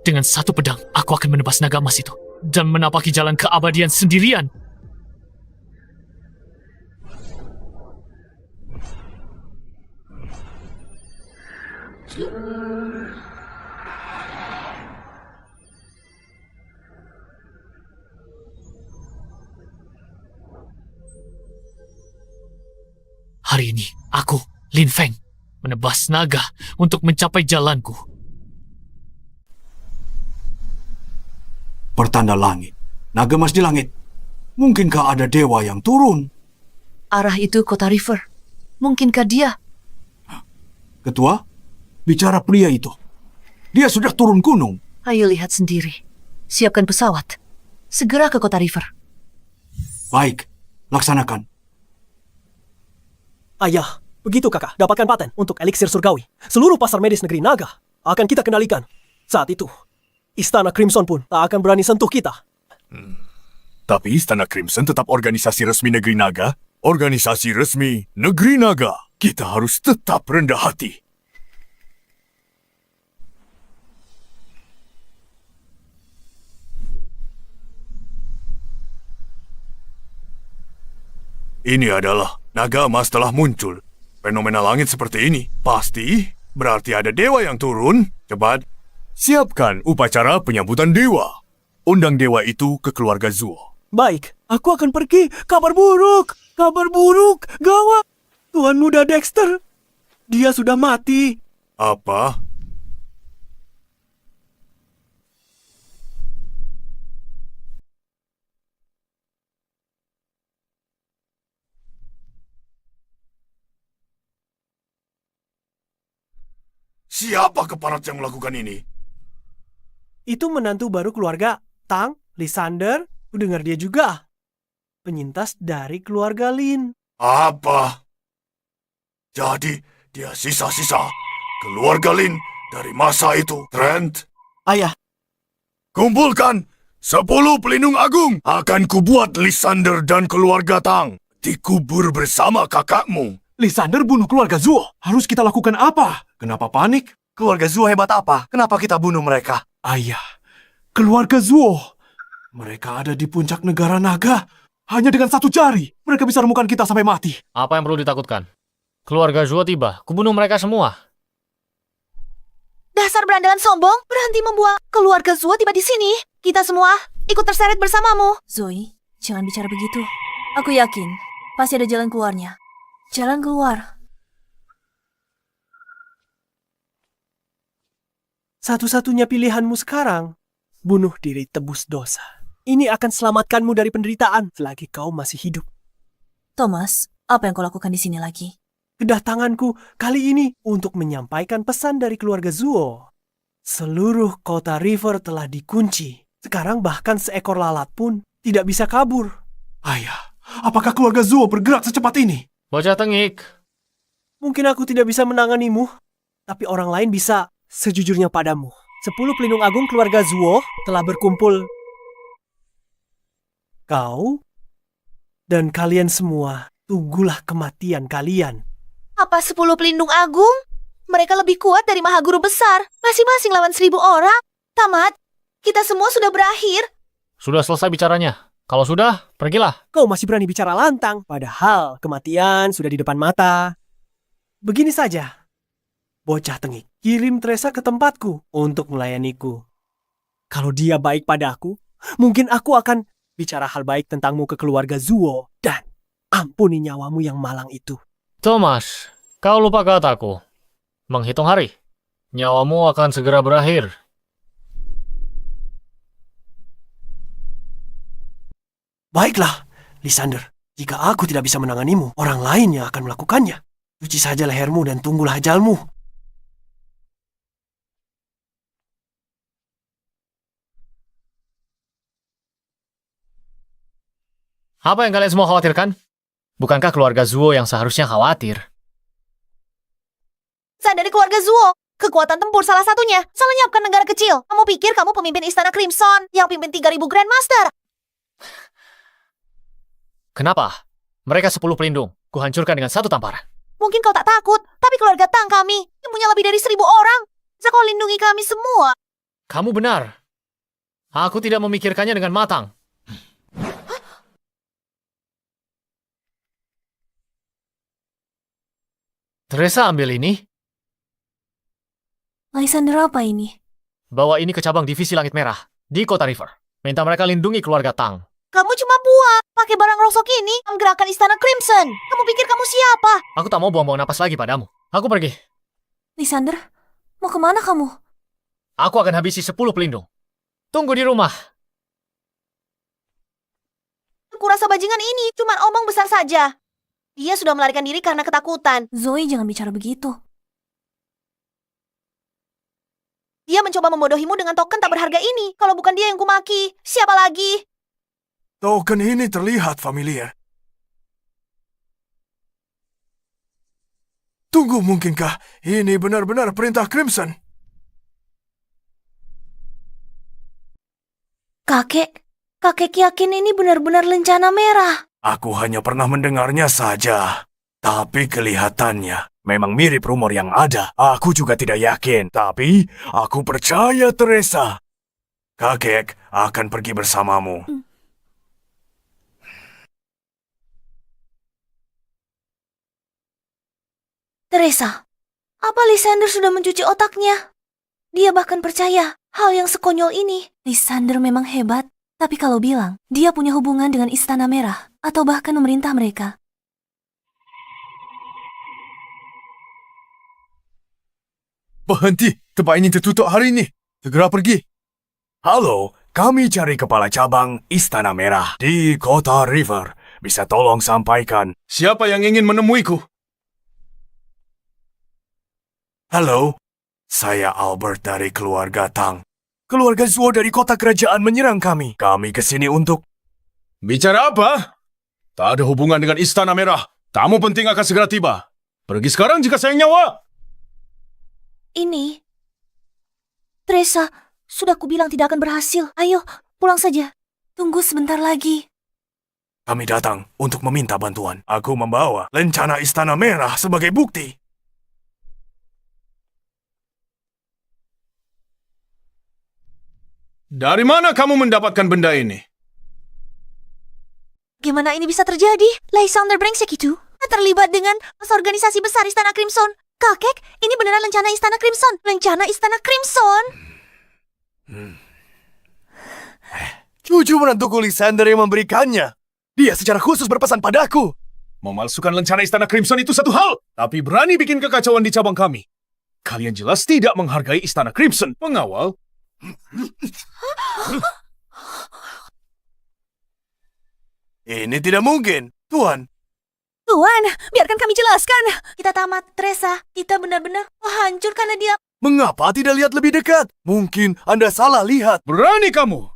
Dengan satu pedang, aku akan menebas naga emas itu dan menapaki jalan keabadian sendirian. Hari ini, aku, Lin Feng, menebas naga untuk mencapai jalanku. Pertanda langit. Naga emas di langit. Mungkinkah ada dewa yang turun? Arah itu kota River. Mungkinkah dia? Ketua, bicara pria itu. Dia sudah turun gunung. Ayo lihat sendiri. Siapkan pesawat. Segera ke kota River. Baik, laksanakan. Ayah, begitu kakak, dapatkan paten untuk eliksir surgawi. Seluruh pasar medis negeri naga akan kita kendalikan. Saat itu, Istana Crimson pun tak akan berani sentuh kita. Tapi Istana Crimson tetap organisasi resmi Negeri Naga. Organisasi resmi Negeri Naga. Kita harus tetap rendah hati. Ini adalah naga emas telah muncul. Fenomena langit seperti ini pasti berarti ada dewa yang turun. Cepat, siapkan upacara penyambutan dewa. Undang dewa itu ke keluarga Zuo. Baik, aku akan pergi. Kabar buruk, gawat. Tuan Muda Dexter, dia sudah mati. Apa? Siapa keparat yang melakukan ini? Itu menantu baru keluarga Tang, Lysander. Ku dengar dia juga penyintas dari keluarga Lin. Apa? Jadi, dia sisa-sisa keluarga Lin dari masa itu, Trent? Ayah, Kumpulkan 10 pelindung agung. Akan kubuat Lysander dan keluarga Tang dikubur bersama kakakmu. Lysander bunuh keluarga Zuo. Harus kita lakukan apa? Kenapa panik? keluarga Zuo hebat apa? Kenapa kita bunuh mereka? Ayah, keluarga Zuo. Mereka ada di puncak negara naga. Hanya dengan satu jari, mereka bisa remukan kita sampai mati. Apa yang perlu ditakutkan? Keluarga Zuo tiba, kubunuh mereka semua. Dasar berandalan sombong, berhenti membuang. Keluarga Zuo tiba di sini. Kita semua ikut terseret bersamamu. Zoe, jangan bicara begitu. Aku yakin, pasti ada jalan keluarnya. Jalan keluar. Satu-satunya pilihanmu sekarang, bunuh diri tebus dosa. Ini akan selamatkanmu dari penderitaan selagi kau masih hidup. Thomas, apa yang kau lakukan di sini lagi? Kedatanganku kali ini untuk menyampaikan pesan dari keluarga Zuo. Seluruh kota River telah dikunci. Sekarang bahkan seekor lalat pun tidak bisa kabur. Ayah, apakah keluarga Zuo bergerak secepat ini? Bocah tengik. Mungkin aku tidak bisa menanganimu, tapi orang lain bisa. Sejujurnya padamu, 10 pelindung agung keluarga Zuo telah berkumpul. Kau dan kalian semua, tunggulah kematian kalian. Apa 10 pelindung agung? Mereka lebih kuat dari Maha Guru Besar. Masing-masing lawan 1000 orang. Tamat, Kita semua sudah berakhir. Sudah selesai bicaranya. Kalau sudah, pergilah. Kau masih berani bicara lantang, padahal kematian sudah di depan mata. Begini saja. Bocah tengik, kirim Teresa ke tempatku untuk melayaniku. Kalau dia baik padaku, mungkin aku akan bicara hal baik tentangmu ke keluarga Zuo dan ampuni nyawamu yang malang itu. Thomas, kau lupa kataku. Menghitung hari, nyawamu akan segera berakhir. Baiklah, Lysander. Jika aku tidak bisa menanganimu, orang lain yang akan melakukannya. Cuci saja lehermu dan tunggulah ajalmu. Apa yang kalian semua khawatirkan? Bukankah keluarga Zuo yang seharusnya khawatir? Sadari keluarga Zuo. Kekuatan tempur salah satunya. Salah nyiapkan negara kecil. Kamu pikir kamu pemimpin Istana Crimson yang pimpin 3.000 Grandmaster? Kenapa? Mereka 10 pelindung. Kuhancurkan dengan satu tamparan. Mungkin kau tak takut, tapi keluarga Tang kami yang punya lebih dari 1.000 orang. Bisa kau lindungi kami semua. Kamu benar. Aku tidak memikirkannya dengan matang. Teresa ambil ini. Lysander, apa ini? Bawa ini ke cabang divisi Langit Merah di Kota River. Minta mereka lindungi keluarga Tang. Kamu cuma buat pakai barang rosok ini menggerakkan Istana Crimson. Kamu pikir kamu siapa? Aku tak mau buang-buang napas lagi padamu. Aku pergi. Lysander, mau kemana kamu? Aku akan habisi 10 pelindung. Tunggu di rumah. Aku rasa bajingan ini cuma omong besar saja. Dia sudah melarikan diri karena ketakutan. Zoe, jangan bicara begitu. Dia mencoba membodohimu dengan token tak berharga ini. Kalau bukan dia yang kumaki, siapa lagi? Token ini terlihat familiar. Tunggu, mungkinkah ini benar-benar perintah Crimson? Kakek yakin ini benar-benar lencana merah. Aku hanya pernah mendengarnya saja. Tapi kelihatannya memang mirip rumor yang ada. Aku juga tidak yakin. Tapi aku percaya Teresa. Kakek akan pergi bersamamu. Teresa, apa Lysander sudah mencuci otaknya? Dia bahkan percaya hal yang sekonyol ini. Lysander memang hebat. Tapi kalau bilang dia punya hubungan dengan Istana Merah atau bahkan memerintah mereka. Berhenti, tempat ini tertutup hari ini. Segera pergi. Halo, kami cari kepala cabang Istana Merah di Kota River. Bisa tolong sampaikan. Siapa yang ingin menemuiku? Halo, saya Albert dari keluarga Tang. Keluarga Zuo dari kota kerajaan menyerang kami. Kami kesini untuk... Bicara apa? Tak ada hubungan dengan Istana Merah. Tamu penting akan segera tiba. Pergi sekarang jika sayang nyawa. Ini... Teresa, sudah kubilang tidak akan berhasil. Ayo, pulang saja. Tunggu sebentar lagi. Kami datang untuk meminta bantuan. Aku membawa lencana Istana Merah sebagai bukti. Dari mana kamu mendapatkan benda ini? Gimana ini bisa terjadi? Lysander brengsek itu terlibat dengan organisasi besar Istana Crimson. Kakek, ini beneran lencana Istana Crimson. Lencana Istana Crimson. Cucu menantuku Lysander yang memberikannya. Dia secara khusus berpesan padaku. Memalsukan lencana Istana Crimson itu satu hal, tapi berani bikin kekacauan di cabang kami. Kalian jelas tidak menghargai Istana Crimson. Pengawal. Ini tidak mungkin, Tuan. Tuan, biarkan kami jelaskan. Kita tamat, Teresa. Kita benar-benar hancur karena dia. Mengapa tidak lihat lebih dekat? Mungkin Anda salah lihat. Berani kamu?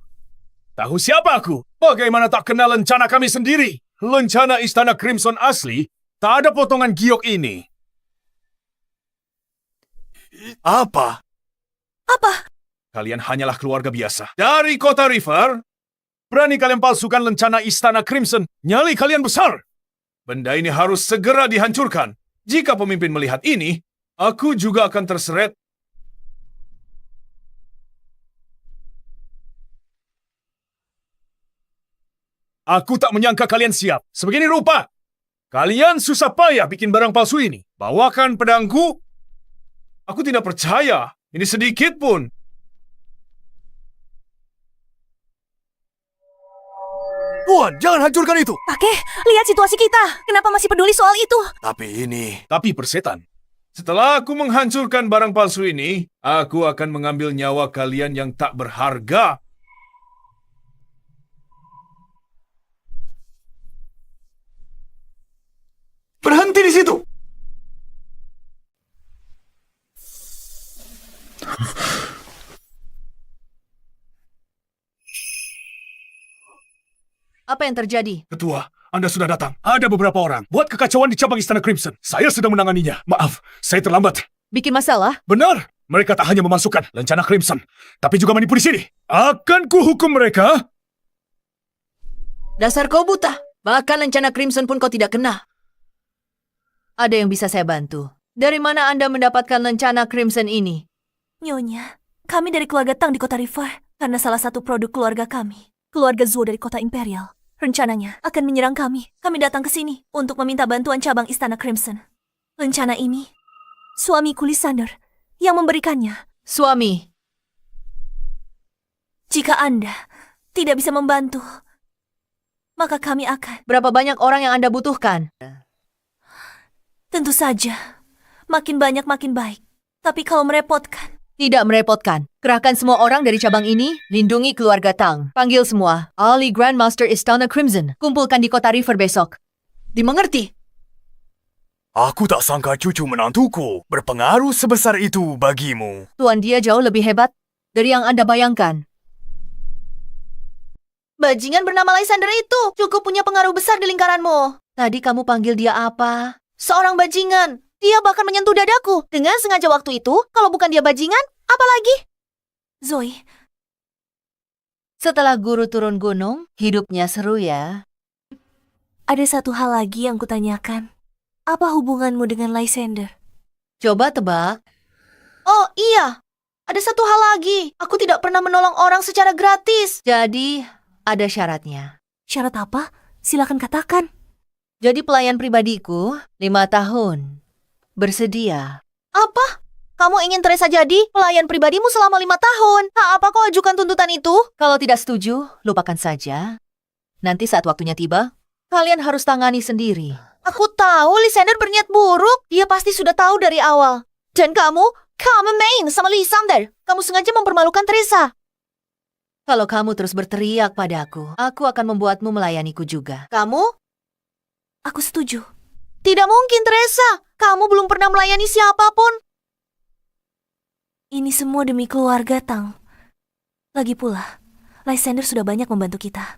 Tahu siapa aku? Bagaimana tak kenal lencana kami sendiri? Lencana Istana Crimson asli, tak ada potongan giok ini. Apa? Apa? Kalian hanyalah keluarga biasa. Dari kota River, berani kalian palsukan lencana Istana Crimson. Nyali kalian besar. Benda ini harus segera dihancurkan. Jika pemimpin melihat ini, aku juga akan terseret. Aku tak menyangka kalian siap. Sebegini rupa. Kalian susah payah bikin barang palsu ini. Bawakan pedangku. Aku tidak percaya. Ini sedikit pun. Tuan, jangan hancurkan itu. Kakek, lihat situasi kita. Kenapa masih peduli soal itu? Tapi persetan. Setelah aku menghancurkan barang palsu ini, aku akan mengambil nyawa kalian yang tak berharga. Berhenti di situ. Apa yang terjadi? Ketua, Anda sudah datang. Ada beberapa orang buat kekacauan di cabang Istana Crimson. Saya sedang menanganinya. Maaf, saya terlambat. Bikin masalah? Benar, mereka tak hanya memasukkan lencana Crimson, tapi juga menipu di sini. Akan kuhukum mereka. Dasar kau buta. Bahkan lencana Crimson pun kau tidak kena. Ada yang bisa saya bantu. Dari mana Anda mendapatkan lencana Crimson ini? Nyonya, kami dari keluarga Tang di kota River. Karena salah satu produk keluarga kami, keluarga Zuo dari kota Imperial, rencananya akan menyerang kami. Kami datang ke sini untuk meminta bantuan cabang Istana Crimson. Rencana ini, suamiku Lysander yang memberikannya. Suami. Jika Anda tidak bisa membantu, maka kami akan... Berapa banyak orang yang Anda butuhkan? Tentu saja, makin banyak makin baik. Tapi kalau merepotkan... Tidak merepotkan. Kerahkan semua orang dari cabang ini, lindungi keluarga Tang. Panggil semua. Ali Grandmaster Istana Crimson. Kumpulkan di kota River besok. Dimengerti? Aku tak sangka cucu menantuku berpengaruh sebesar itu bagimu. Tuan dia jauh lebih hebat dari yang Anda bayangkan. Bajingan bernama Lysander itu cukup punya pengaruh besar di lingkaranmu. Tadi kamu panggil dia apa? Seorang bajingan. Dia bahkan menyentuh dadaku dengan sengaja waktu itu. Kalau bukan dia bajingan, apa lagi? Zoe. Setelah guru turun gunung, hidupnya seru ya. Ada satu hal lagi yang kutanyakan. Apa hubunganmu dengan Lysander? Coba tebak. Oh iya, ada satu hal lagi. Aku tidak pernah menolong orang secara gratis. Jadi, ada syaratnya. Syarat apa? Silakan katakan. Jadi pelayan pribadiku, 5 tahun. Bersedia. Apa? Kamu ingin Teresa jadi pelayan pribadimu selama 5 tahun? Apa kau ajukan tuntutan itu? Kalau tidak setuju, lupakan saja. Nanti saat waktunya tiba, kalian harus tangani sendiri. Aku tahu Lysander berniat buruk. Dia pasti sudah tahu dari awal. Dan kamu main sama Lysander. Kamu sengaja mempermalukan Teresa. Kalau kamu terus berteriak padaku, aku akan membuatmu melayaniku juga. Kamu? Aku setuju. Tidak mungkin, Teresa. Kamu belum pernah melayani siapapun. Ini semua demi keluarga Tang. Lagi pula, Lysander sudah banyak membantu kita.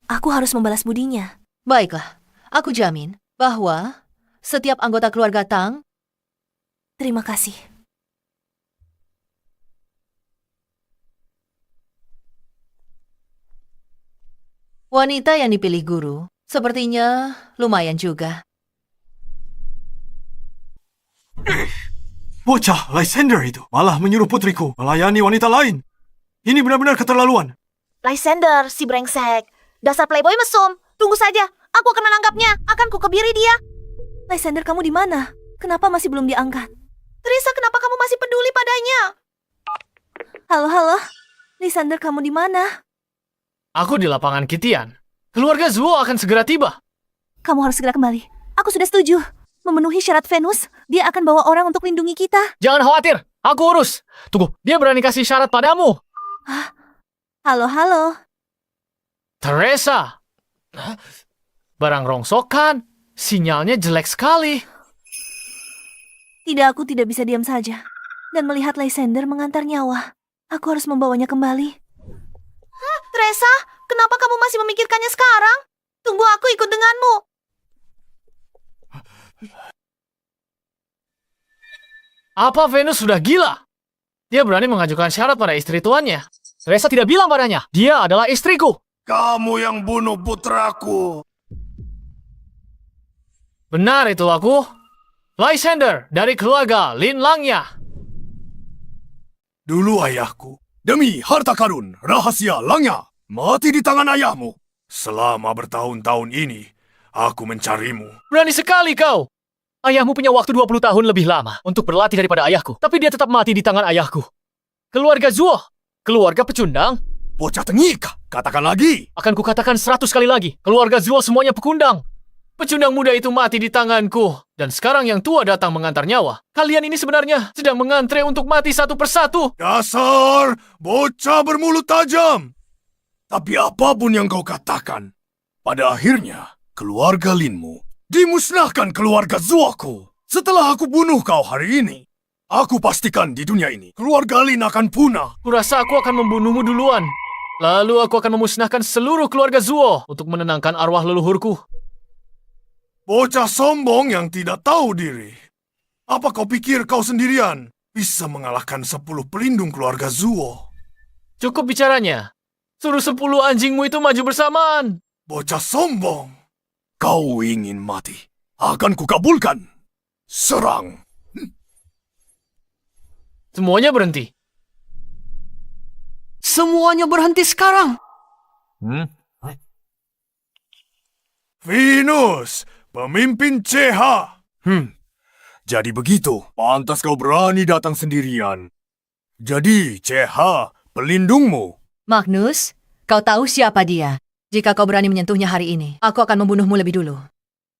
Aku harus membalas budinya. Baiklah, aku jamin bahwa setiap anggota keluarga Tang... Terima kasih. Wanita yang dipilih guru sepertinya lumayan juga. Bocah Lysander itu malah menyuruh putriku melayani wanita lain. Ini benar-benar keterlaluan. Lysander, si brengsek. Dasar playboy mesum. Tunggu saja, aku akan menangkapnya. Akan kukebiri dia. Lysander, kamu di mana? Kenapa masih belum diangkat? Teresa, kenapa kamu masih peduli padanya? Halo. Lysander, kamu di mana? Aku di lapangan Kitian. Keluarga Zuo akan segera tiba. Kamu harus segera kembali. Aku sudah setuju. Memenuhi syarat Venus, dia akan bawa orang untuk lindungi kita. Jangan khawatir, aku urus. Tunggu, dia berani kasih syarat padamu. Halo. Teresa. Barang rongsokan. Sinyalnya jelek sekali. Tidak, aku tidak bisa diam saja. Dan melihat Lysander mengantar nyawa. Aku harus membawanya kembali. Teresa, kenapa kamu masih memikirkannya sekarang? Tunggu, aku ikut denganmu. Apa Venus sudah gila? Dia berani mengajukan syarat pada istri tuannya. Teresa tidak bilang padanya, dia adalah istriku. Kamu yang bunuh putraku. Benar itu aku. Lysander dari keluarga Lin Langya. Dulu ayahku, demi harta karun, rahasia Langya, mati di tangan ayahmu. Selama bertahun-tahun ini, aku mencarimu. Berani sekali kau. Ayahmu punya waktu 20 tahun lebih lama untuk berlatih daripada ayahku. Tapi dia tetap mati di tangan ayahku. Keluarga Zuo. Keluarga pecundang. Bocah tengik, katakan lagi. Akan kukatakan 100 kali lagi. Keluarga Zuo semuanya pekundang. Pecundang muda itu mati di tanganku. Dan sekarang yang tua datang mengantar nyawa. Kalian ini sebenarnya sedang mengantre untuk mati satu persatu. Dasar bocah bermulut tajam. Tapi apapun yang kau katakan, pada akhirnya keluarga Linmu dimusnahkan keluarga Zuoku. Setelah aku bunuh kau hari ini, aku pastikan di dunia ini keluarga Lin akan punah. Kurasa aku akan membunuhmu duluan. Lalu aku akan memusnahkan seluruh keluarga Zuo untuk menenangkan arwah leluhurku. Bocah sombong yang tidak tahu diri. Apa kau pikir kau sendirian bisa mengalahkan 10 pelindung keluarga Zuo? Cukup bicaranya. Suruh 10 anjingmu itu maju bersamaan. Bocah sombong. Kau ingin mati. Akan kukabulkan. Serang. Semuanya berhenti. Semuanya berhenti sekarang. Venus, pemimpin CH. Jadi begitu. Pantas kau berani datang sendirian. Jadi, CH, pelindungmu. Magnus, kau tahu siapa dia? Jika kau berani menyentuhnya hari ini, aku akan membunuhmu lebih dulu.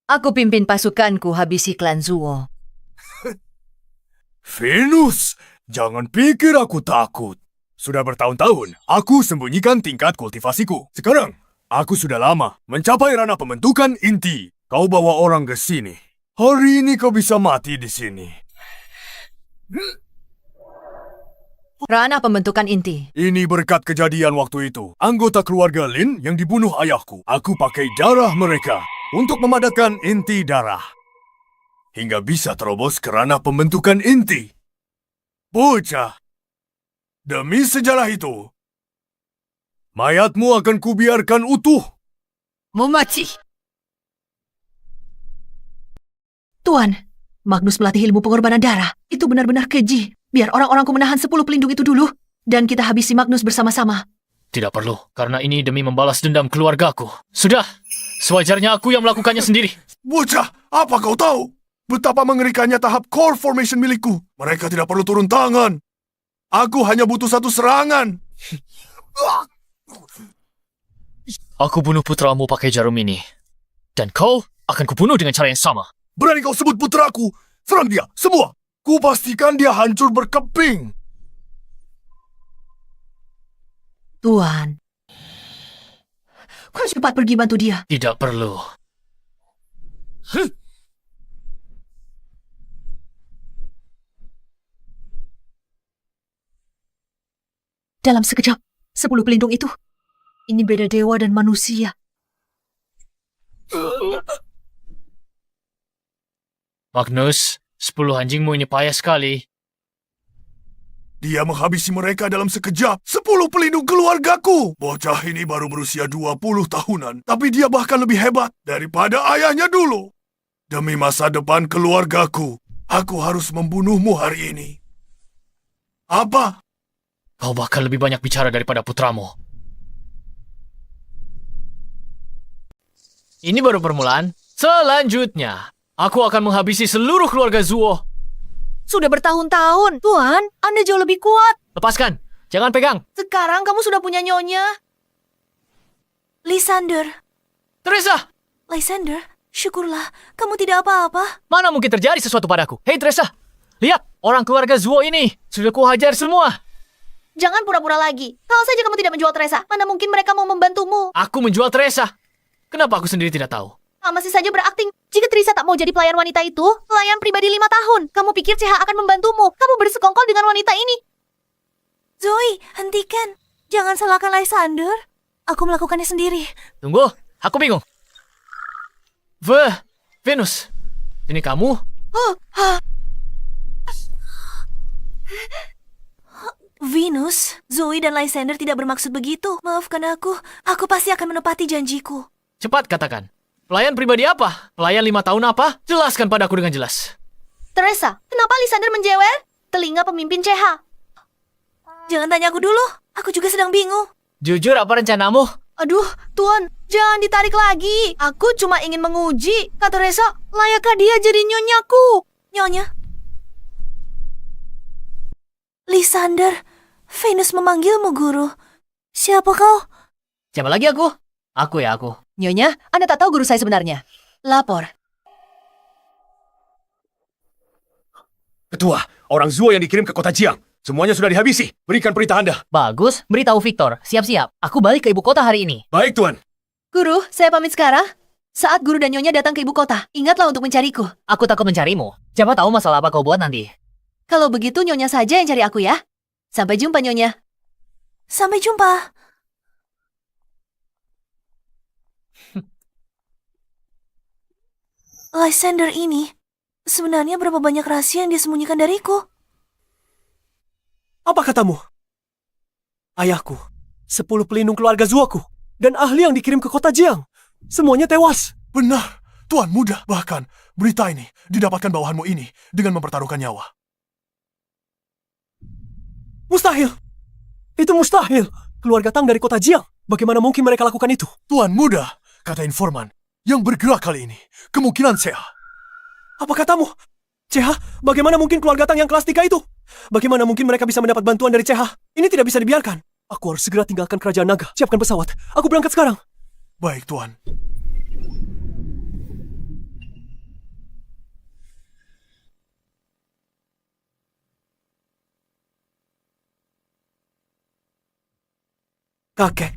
Aku pimpin pasukanku habisi klan Zuo. Venus, jangan pikir aku takut. Sudah bertahun-tahun, aku sembunyikan tingkat kultivasiku. Sekarang, aku sudah lama mencapai ranah pembentukan inti. Kau bawa orang ke sini. Hari ini kau bisa mati di sini. Ranah pembentukan inti. Ini berkat kejadian waktu itu. Anggota keluarga Lin yang dibunuh ayahku. Aku pakai darah mereka untuk memadatkan inti darah. Hingga bisa terobos ke ranah pembentukan inti. Bocah. Demi sejarah itu, mayatmu akan kubiarkan utuh. Memaci. Tuan, Magnus melatih ilmu pengorbanan darah. Itu benar-benar keji. Biar orang-orangku menahan 10 pelindung itu dulu. Dan kita habisi Magnus bersama-sama. Tidak perlu, karena ini demi membalas dendam keluargaku. Sudah, sewajarnya aku yang melakukannya sendiri. Bocah, apa kau tahu? Betapa mengerikannya tahap core formation milikku. Mereka tidak perlu turun tangan. Aku hanya butuh satu serangan. Aku bunuh putramu pakai jarum ini. Dan kau akan kubunuh dengan cara yang sama. Berani kau sebut putraku? Serang dia, semua. Kupastikan dia hancur berkeping. Tuan, kau cepat pergi bantu dia. Tidak perlu. Dalam sekejap, 10 pelindung itu. Ini beda dewa dan manusia. Magnus, 10 anjingmu ini payah sekali. Dia menghabisi mereka dalam sekejap. 10 pelindung keluargaku. Bocah ini baru berusia 20 tahunan. Tapi dia bahkan lebih hebat daripada ayahnya dulu. Demi masa depan keluargaku, aku harus membunuhmu hari ini. Apa? Kau bahkan lebih banyak bicara daripada putramu. Ini baru permulaan. Selanjutnya, aku akan menghabisi seluruh keluarga Zuo. Sudah bertahun-tahun. Tuan, Anda jauh lebih kuat. Lepaskan, jangan pegang. Sekarang kamu sudah punya nyonya. Lysander. Teresa, Lysander, syukurlah. Kamu tidak apa-apa. mana mungkin terjadi sesuatu padaku? Hei Teresa, lihat, orang keluarga Zuo ini sudah kuhajar semua. Jangan pura-pura lagi. Kalau saja kamu tidak menjual Teresa, mana mungkin mereka mau membantumu? Aku menjual Teresa. Kenapa aku sendiri tidak tahu? Masih saja berakting. Jika Teresa tak mau jadi pelayan wanita itu, pelayan pribadi 5 tahun. Kamu pikir CH akan membantumu? Kamu bersekongkol dengan wanita ini. Zoe, hentikan. Jangan salahkan Lysander. Aku melakukannya sendiri. Tunggu, aku bingung. Venus, ini kamu? Venus, Zoe dan Lysander tidak bermaksud begitu. Maafkan aku. Aku pasti akan menepati janjiku. Cepat katakan. Pelayan pribadi apa? Pelayan 5 tahun apa? Jelaskan padaku dengan jelas. Teresa, kenapa Lysander menjewer? Telinga pemimpin CH. Jangan tanya aku dulu. Aku juga sedang bingung. Jujur apa rencanamu? Aduh, Tuan, Jangan ditarik lagi. Aku cuma ingin menguji. Kak Teresa, layakkah dia jadi nyonyaku? Nyonya. Lysander, Venus memanggilmu, Guru. Siapa kau? Siapa lagi aku? Aku. Nyonya, Anda tak tahu guru saya sebenarnya. Lapor. Ketua, orang Zuo yang dikirim ke kota Jiang. Semuanya sudah dihabisi. Berikan perintah Anda. Bagus, beritahu Victor. Siap-siap. Aku balik ke ibu kota hari ini. Baik, Tuan. Guru, saya pamit sekarang. Saat guru dan Nyonya datang ke ibu kota, ingatlah untuk mencariku. Aku takut mencarimu. Siapa tahu masalah apa kau buat nanti. Kalau begitu Nyonya saja yang cari aku ya. Sampai jumpa Nyonya. Sampai jumpa. Lysander ini, sebenarnya berapa banyak rahasia yang dia sembunyikan dariku? Apa katamu? Ayahku, 10 pelindung keluarga Zuoku, dan ahli yang dikirim ke kota Jiang. Semuanya tewas. Benar, Tuan Muda. Bahkan, berita ini didapatkan bawahanmu ini dengan mempertaruhkan nyawa. Mustahil. Itu mustahil. Keluarga Tang dari kota Jiang. Bagaimana mungkin mereka lakukan itu? Tuan Muda, kata informan, yang bergerak kali ini kemungkinan Seha. Apa katamu? CH, bagaimana mungkin keluarga Tang yang kelas 3 itu? Bagaimana mungkin mereka bisa mendapat bantuan dari CH? Ini tidak bisa dibiarkan. Aku harus segera tinggalkan kerajaan naga. Siapkan pesawat. Aku berangkat sekarang. Baik, Tuan. Kakek.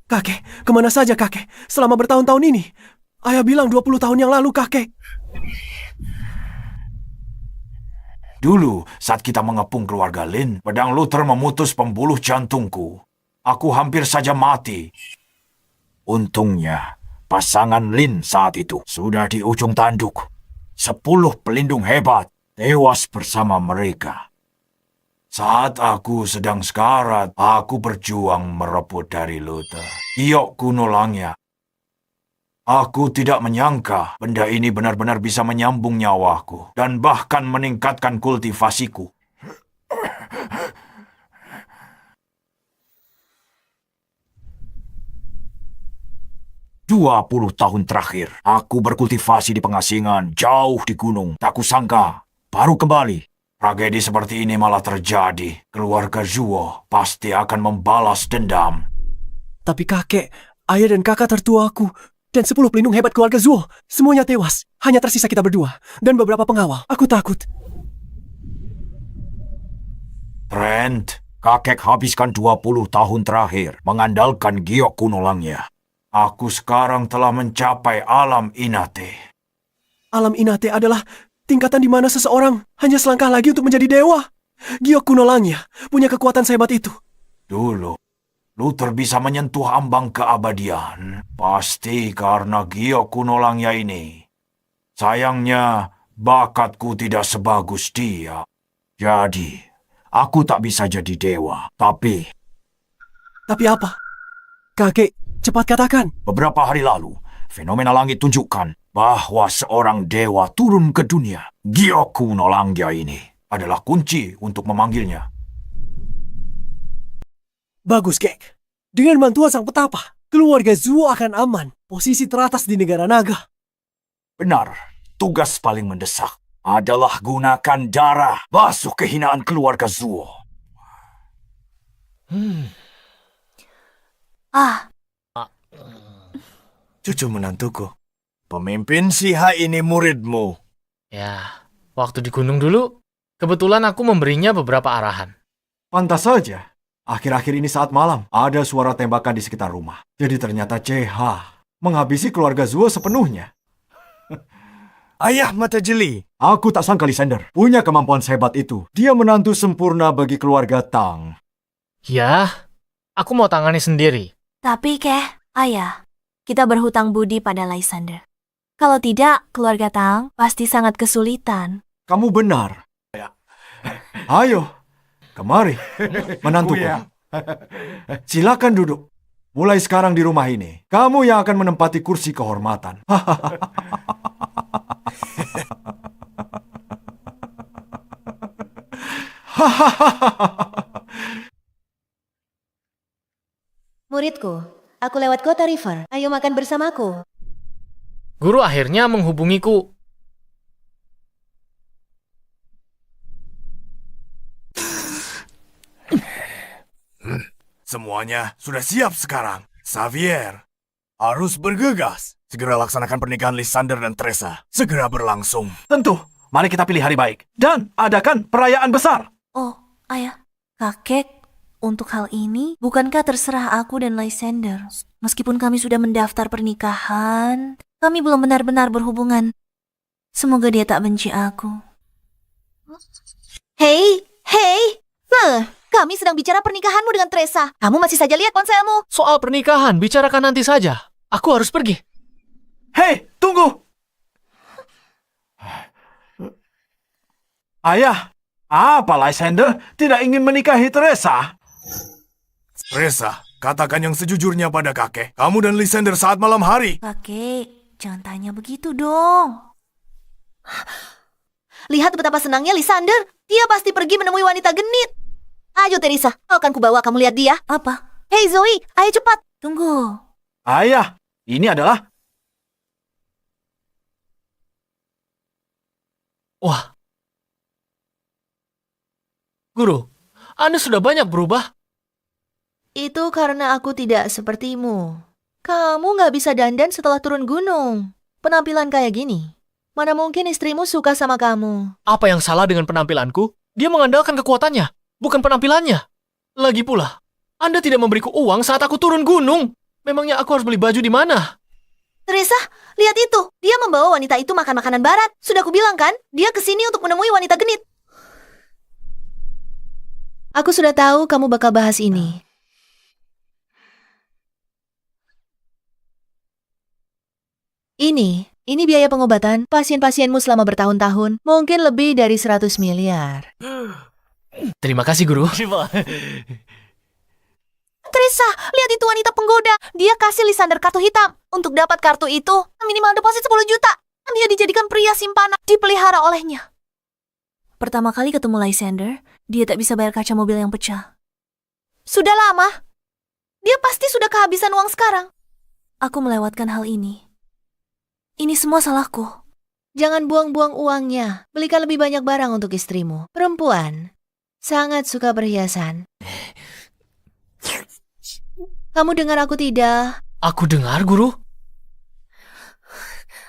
Kakek, kemana saja kakek? Selama bertahun-tahun ini. Ayah bilang 20 tahun yang lalu kakek. Dulu, saat kita mengepung keluarga Lin, pedang Luther memutus pembuluh jantungku. Aku hampir saja mati. Untungnya, pasangan Lin saat itu sudah di ujung tanduk. 10 pelindung hebat tewas bersama mereka. Saat aku sedang sekarat, aku berjuang merebut dari Luther. Giok kuno Langya. Aku tidak menyangka benda ini benar-benar bisa menyambung nyawaku dan bahkan meningkatkan kultivasiku. 20 tahun terakhir, aku berkultivasi di pengasingan, jauh di gunung. Tak kusangka, baru kembali. Tragedi seperti ini malah terjadi. Keluarga Zuo pasti akan membalas dendam. Tapi kakek, ayah dan kakak tertuaku, dan 10 pelindung hebat keluarga Zuo, semuanya tewas. Hanya tersisa kita berdua, dan beberapa pengawal. Aku takut. Trent, kakek habiskan 20 tahun terakhir mengandalkan giok kuno Langya. Aku sekarang telah mencapai alam Inate. Alam Inate adalah tingkatan di mana seseorang hanya selangkah lagi untuk menjadi dewa. Giok kuno Langya punya kekuatan sehebat itu. Dulu, Luther bisa menyentuh ambang keabadian. Pasti karena giok kuno Langya ini. Sayangnya, bakatku tidak sebagus dia. Jadi, aku tak bisa jadi dewa. Tapi apa? Kakek, cepat katakan. beberapa hari lalu, fenomena langit tunjukkan bahwa seorang dewa turun ke dunia. Giok kuno Langya ini adalah kunci untuk memanggilnya. Bagus, Kek. Dengan bantuan sang petapa, keluarga Zuo akan aman. Posisi teratas di negara naga. Benar, tugas paling mendesak adalah gunakan darah basuh kehinaan keluarga Zuo. Cucu menantuku. Pemimpin Siha ini muridmu. Ya, waktu di gunung dulu, kebetulan aku memberinya beberapa arahan. Pantas saja. Akhir-akhir ini saat malam, ada suara tembakan di sekitar rumah. Jadi ternyata CH menghabisi keluarga Zuo sepenuhnya. Ayah mata jeli. Aku tak sangka Lysander punya kemampuan sehebat itu. Dia menantu sempurna bagi keluarga Tang. Ya, aku mau tangani sendiri. Tapi, Keh, ayah, kita berhutang budi pada Lysander. Kalau tidak, keluarga Tang pasti sangat kesulitan. Kamu benar. Ayo, kemari, menantuku. Silakan duduk. Mulai sekarang di rumah ini, kamu yang akan menempati kursi kehormatan. Aku lewat kota River. Ayo makan bersamaku. Guru akhirnya menghubungiku. Semuanya sudah siap sekarang. Xavier, harus bergegas. Segera laksanakan pernikahan Lysander dan Teresa. Segera berlangsung. Tentu, mari kita pilih hari baik. Dan adakan perayaan besar. Oh, ayah, kakek, untuk hal ini, bukankah terserah aku dan Lysander? Meskipun kami sudah mendaftar pernikahan, kami belum benar-benar berhubungan. Semoga dia tak benci aku. Hei, kami sedang bicara pernikahanmu dengan Teresa. Kamu masih saja lihat ponselmu. Soal pernikahan, bicarakan nanti saja. Aku harus pergi. Hei, tunggu! Ayah, apa Lysander tidak ingin menikahi Teresa? Teresa, katakan yang sejujurnya pada kakek. Kamu dan Lysander saat malam hari. Kakek, jangan tanya begitu dong. Lihat betapa senangnya Lysander. Dia pasti pergi menemui wanita genit. Ayo Teresa, akan kubawa kamu lihat dia. Apa? Hei Zoe, ayo cepat. Tunggu. Ayah, ini adalah... Wah. Guru, Anda sudah banyak berubah. Itu karena aku tidak sepertimu. Kamu nggak bisa dandan setelah turun gunung. Penampilan kayak gini. Mana mungkin istrimu suka sama kamu? Apa yang salah dengan penampilanku? Dia mengandalkan kekuatannya, bukan penampilannya. Lagi pula, Anda tidak memberiku uang saat aku turun gunung. Memangnya aku harus beli baju di mana? Teresa, lihat itu. Dia membawa wanita itu makan makanan barat. Sudah kubilang kan, dia kesini untuk menemui wanita genit. Aku sudah tahu kamu bakal bahas ini. Ini biaya pengobatan pasien-pasienmu selama bertahun-tahun. Mungkin lebih dari 100 miliar. Terima kasih, Guru. Teresa, lihat itu wanita penggoda. Dia kasih Lysander kartu hitam. Untuk dapat kartu itu, minimal deposit 10 juta. Dia dijadikan pria simpanan, dipelihara olehnya. Pertama kali ketemu Lysander, dia tak bisa bayar kaca mobil yang pecah. Sudah lama. Dia pasti sudah kehabisan uang sekarang. Aku melewatkan hal ini. Ini semua salahku. Jangan buang-buang uangnya. Belikan lebih banyak barang untuk istrimu. Perempuan sangat suka perhiasan. Kamu dengar aku tidak? Aku dengar, Guru.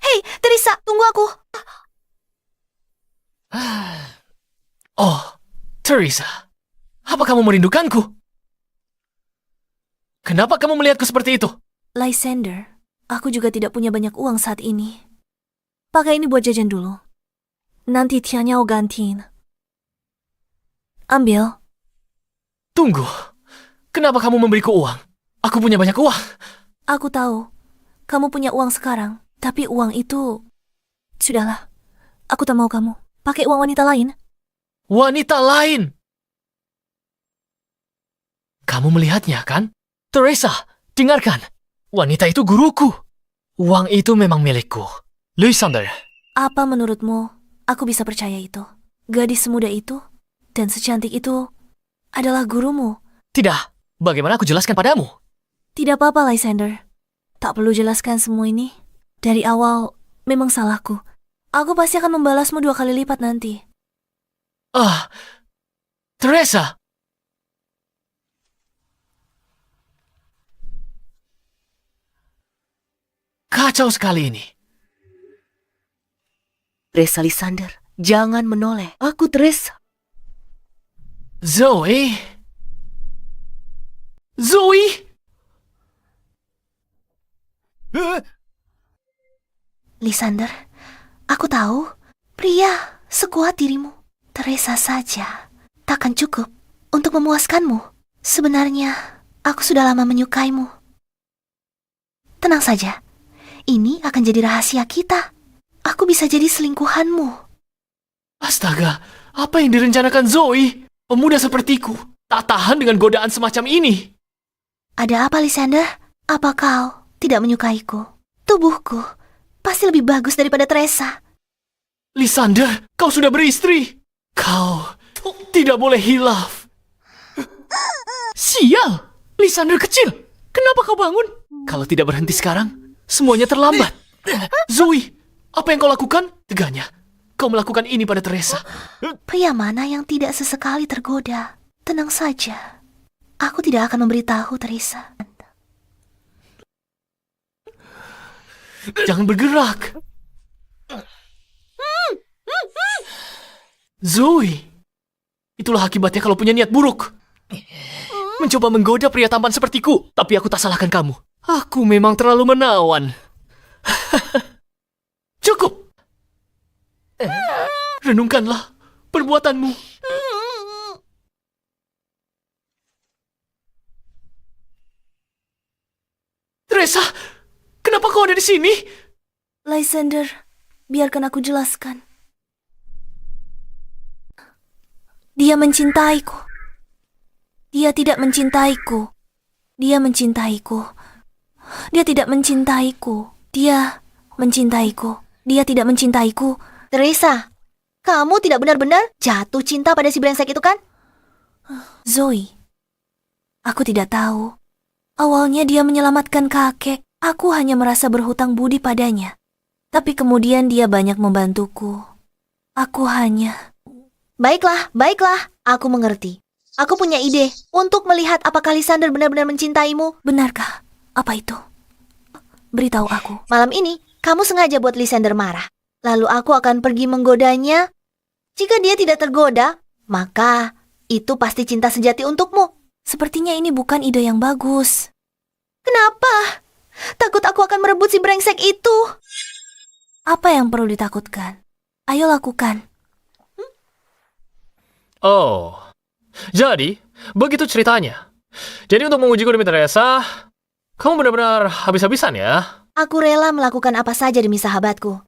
Hei, Teresa, tunggu aku. Oh, Teresa. Apa kamu merindukanku? Kenapa kamu melihatku seperti itu? Lysander, aku juga tidak punya banyak uang saat ini. Pakai ini buat jajan dulu. Nanti tianya aku gantiin. Ambil. Tunggu. Kenapa kamu memberiku uang? Aku punya banyak uang. Aku tahu. Kamu punya uang sekarang. Tapi uang itu... Sudahlah. Aku tak mau kamu. Pakai uang wanita lain. Wanita lain? Kamu melihatnya, kan? Teresa, dengarkan. Wanita itu guruku. Uang itu memang milikku. Lysander. Apa menurutmu aku bisa percaya itu? Gadis semuda itu dan secantik itu adalah gurumu. Tidak. Bagaimana aku jelaskan padamu? Tidak apa-apa, Lysander. Tak perlu jelaskan semua ini. Dari awal, memang salahku. Aku pasti akan membalasmu 2 kali lipat nanti. Teresa. Kacau sekali ini. Teresa Lysander, jangan menoleh. Aku Teresa. Zoe. Zoe. Lysander, aku tahu pria sekuat dirimu, Teresa saja, takkan cukup untuk memuaskanmu. Sebenarnya, aku sudah lama menyukaimu. Tenang saja, ini akan jadi rahasia kita. Aku bisa jadi selingkuhanmu. Astaga, apa yang direncanakan Zoe? Pemuda sepertiku tak tahan dengan godaan semacam ini. Ada apa, Lysander? Apa kau tidak menyukaiku? Tubuhku pasti lebih bagus daripada Teresa. Lysander, kau sudah beristri. Kau tidak boleh hilaf. Sial, Lysander kecil. Kenapa kau bangun? Kalau tidak berhenti sekarang, semuanya terlambat. Zoe, apa yang kau lakukan? Teganya, kau melakukan ini pada Teresa. Pria mana yang tidak sesekali tergoda? Tenang saja. Aku tidak akan memberitahu Teresa. Jangan bergerak. Zoe, itulah akibatnya kalau punya niat buruk. Mencoba menggoda pria tampan sepertiku, tapi aku tak salahkan kamu. Aku memang terlalu menawan. Cukup. Renungkanlah perbuatanmu. Teresa, kenapa kau ada di sini? Lysander, biarkan aku jelaskan. Dia mencintaiku. Dia tidak mencintaiku. Dia mencintaiku. Dia tidak mencintaiku. Dia mencintaiku. Dia tidak mencintaiku. Teresa, kamu tidak benar-benar jatuh cinta pada si brengsek itu kan? Zoe, aku tidak tahu. Awalnya dia menyelamatkan kakek. Aku hanya merasa berhutang budi padanya. Tapi kemudian dia banyak membantuku. Aku hanya... Baiklah, aku mengerti. Aku punya ide untuk melihat apakah Lysander benar-benar mencintaimu. Benarkah? Apa itu? Beritahu aku. Malam ini, kamu sengaja buat Lysander marah. Lalu aku akan pergi menggodanya. Jika dia tidak tergoda, maka itu pasti cinta sejati untukmu. Sepertinya ini bukan ide yang bagus. Kenapa? Takut aku akan merebut si brengsek itu. Apa yang perlu ditakutkan? Ayo lakukan. Oh, jadi begitu ceritanya. Jadi untuk mengujiku demi Teresa, kamu benar-benar habis-habisan ya? Aku rela melakukan apa saja demi sahabatku.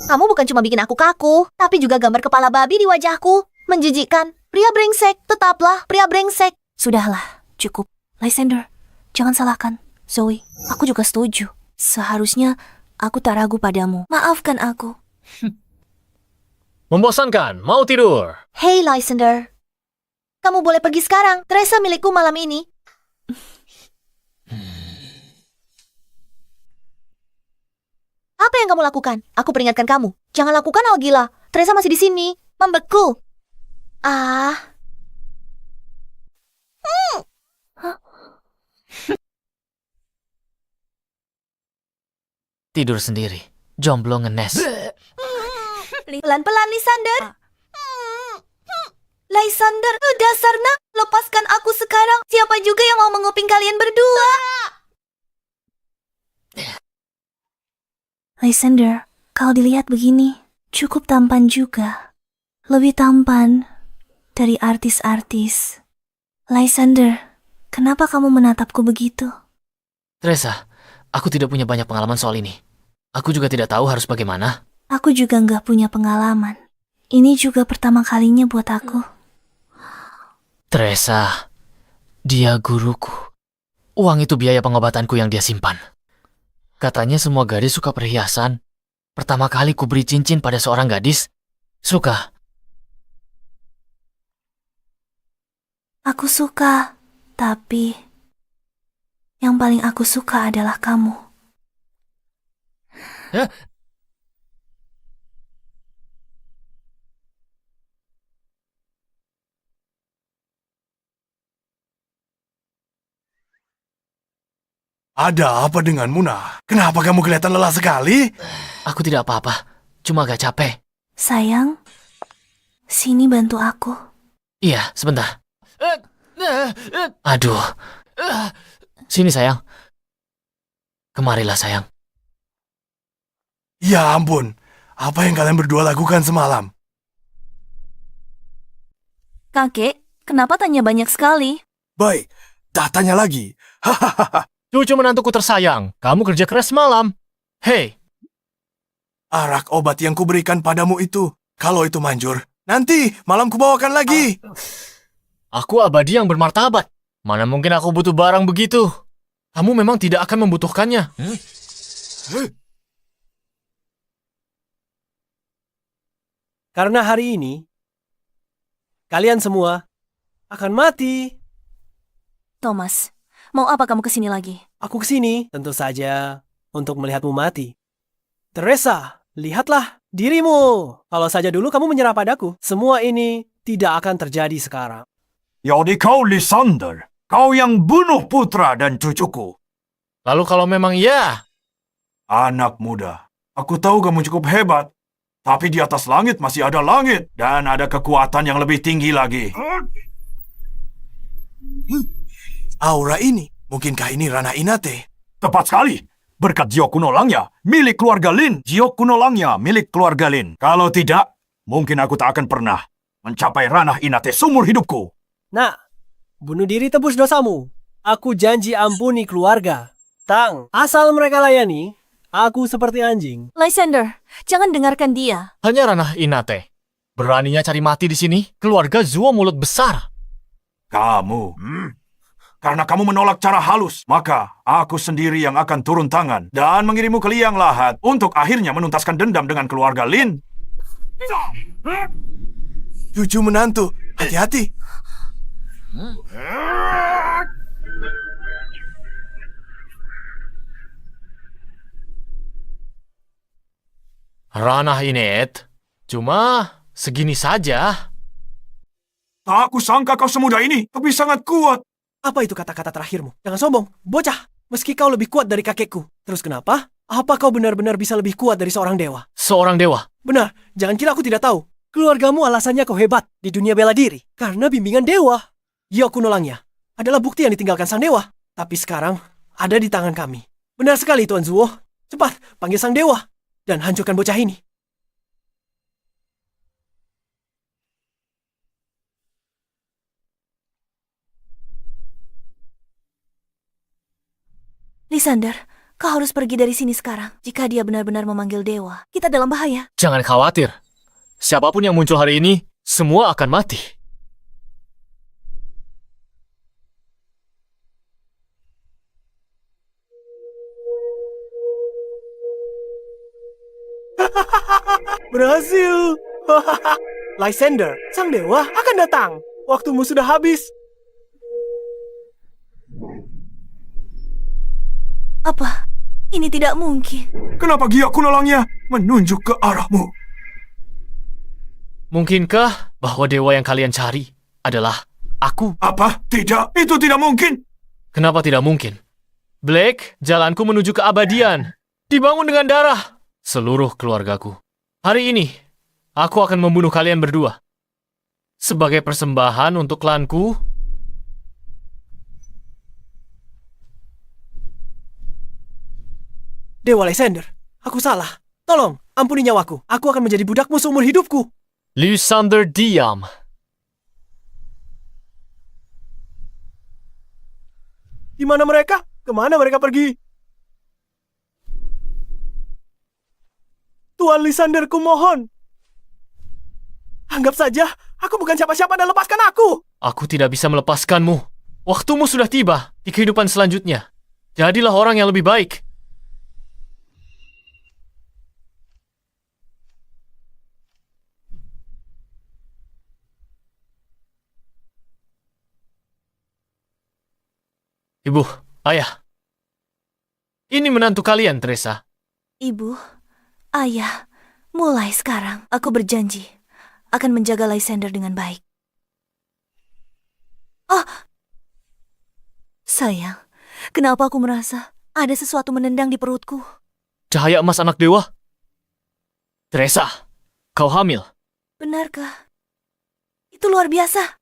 Kamu bukan cuma bikin aku kaku, tapi juga gambar kepala babi di wajahku. Menjijikkan. Pria brengsek, tetaplah pria brengsek. Sudahlah, cukup. Lysander, jangan salahkan Zoe. Aku juga setuju. Seharusnya aku tak ragu padamu. Maafkan aku. Membosankan, mau tidur. Hey Lysander, kamu boleh pergi sekarang. Teresa milikku malam ini. Apa yang kamu lakukan? Aku peringatkan kamu. Jangan lakukan hal gila. Teresa masih di sini, membeku. Tidur sendiri, jomblo ngenes. Pelan-pelan, Lysander. Lysander, dasarnya lepaskan aku sekarang. Siapa juga yang mau menguping kalian berdua? Lysander, kalau dilihat begini, cukup tampan juga. Lebih tampan dari artis-artis. Lysander, kenapa kamu menatapku begitu? Teresa, aku tidak punya banyak pengalaman soal ini. Aku juga tidak tahu harus bagaimana. Aku juga nggak punya pengalaman. Ini juga pertama kalinya buat aku. Teresa, dia guruku. Uang itu biaya pengobatanku yang dia simpan. Katanya semua gadis suka perhiasan. Pertama kali ku beri cincin pada seorang gadis, suka. Aku suka, tapi yang paling aku suka adalah kamu. Ada apa denganmu, Nah? Kenapa kamu kelihatan lelah sekali? Aku tidak apa-apa, cuma agak capek. Sayang, sini bantu aku. Iya, sebentar. Aduh. Sini sayang. Kemarilah sayang. Ya ampun, apa yang kalian berdua lakukan semalam? Kakek, kenapa tanya banyak sekali? Baik, tak tanya lagi. Hahaha. Cucu menantuku tersayang, kamu kerja keras semalam. Hei, Arak obat yang kuberikan padamu itu, kalau itu manjur, nanti malam kubawakan lagi. aku abadi yang bermartabat. Mana mungkin aku butuh barang begitu? Kamu memang tidak akan membutuhkannya. Karena hari ini, kalian semua akan mati. Thomas, mau apa kamu kesini lagi? Aku kesini, tentu saja, untuk melihatmu mati. Teresa, lihatlah dirimu. Kalau saja dulu kamu menyerah padaku, semua ini tidak akan terjadi sekarang. Jadi kau Lysander, kau yang bunuh putra dan cucuku. Lalu kalau memang iya, Anak muda, aku tahu kamu cukup hebat. Tapi di atas langit masih ada langit. Dan ada kekuatan yang lebih tinggi lagi. Aura ini, mungkinkah ini ranah Inate? Tepat sekali. Berkat Jiok Kuno Langya, milik keluarga Lin. Jiok Kuno Langya, milik keluarga Lin. Kalau tidak, mungkin aku tak akan pernah mencapai ranah Inate seumur hidupku. Nah, bunuh diri tebus dosamu. Aku janji ampuni keluarga. Tang, asal mereka layani, aku seperti anjing. Lysander, jangan dengarkan dia. hanya ranah Inate. Beraninya cari mati di sini, keluarga Zuo mulut besar. Kamu, karena kamu menolak cara halus, maka aku sendiri yang akan turun tangan dan mengirimmu ke liang lahat untuk akhirnya menuntaskan dendam dengan keluarga Lin. Cucu menantu, hati-hati. Ranah Inet, cuma segini saja. Tak aku sangka kau semudah ini, tapi sangat kuat. Apa itu kata-kata terakhirmu? Jangan sombong, bocah. Meski kau lebih kuat dari kakekku. Terus kenapa? Apa kau benar-benar bisa lebih kuat dari seorang dewa? Seorang dewa. Benar, jangan kira aku tidak tahu. Keluargamu alasannya kau hebat di dunia bela diri. Karena bimbingan dewa. Jiok Kuno Langya adalah bukti yang ditinggalkan sang dewa. Tapi sekarang ada di tangan kami. Benar sekali Tuan Zuo. Cepat, panggil sang dewa. Dan hancurkan bocah ini. Lysander, kau harus pergi dari sini sekarang. Jika dia benar-benar memanggil dewa, kita dalam bahaya. Jangan khawatir. Siapapun yang muncul hari ini, semua akan mati. Berhasil. Lysander, sang dewa akan datang. Waktumu sudah habis. Apa? Ini tidak mungkin. Kenapa Jiok Kuno Langya menunjuk ke arahmu? Mungkinkah bahwa dewa yang kalian cari adalah aku? Apa? Tidak, itu tidak mungkin. Kenapa tidak mungkin? Blake, jalanku menuju keabadian. Dibangun dengan darah seluruh keluargaku. Hari ini, aku akan membunuh kalian berdua. Sebagai persembahan untuk klanku, Dewa Lysander, aku salah. Tolong, ampuni nyawaku. Aku akan menjadi budakmu seumur hidupku. Lysander diam. Di mana mereka? Kemana mereka pergi? Tuan Lysander, kumohon. Anggap saja, aku bukan siapa-siapa dan lepaskan aku. Aku tidak bisa melepaskanmu. Waktumu sudah tiba di kehidupan selanjutnya. Jadilah orang yang lebih baik. Ibu, ayah. Ini menantu kalian, Teresa. Ibu, ayah, mulai sekarang aku berjanji akan menjaga Lysander dengan baik. Oh, sayang, kenapa aku merasa ada sesuatu menendang di perutku? Cahaya emas anak dewa. Teresa, kau hamil. Benarkah? Itu luar biasa.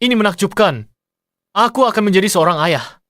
Ini menakjubkan. Aku akan menjadi seorang ayah.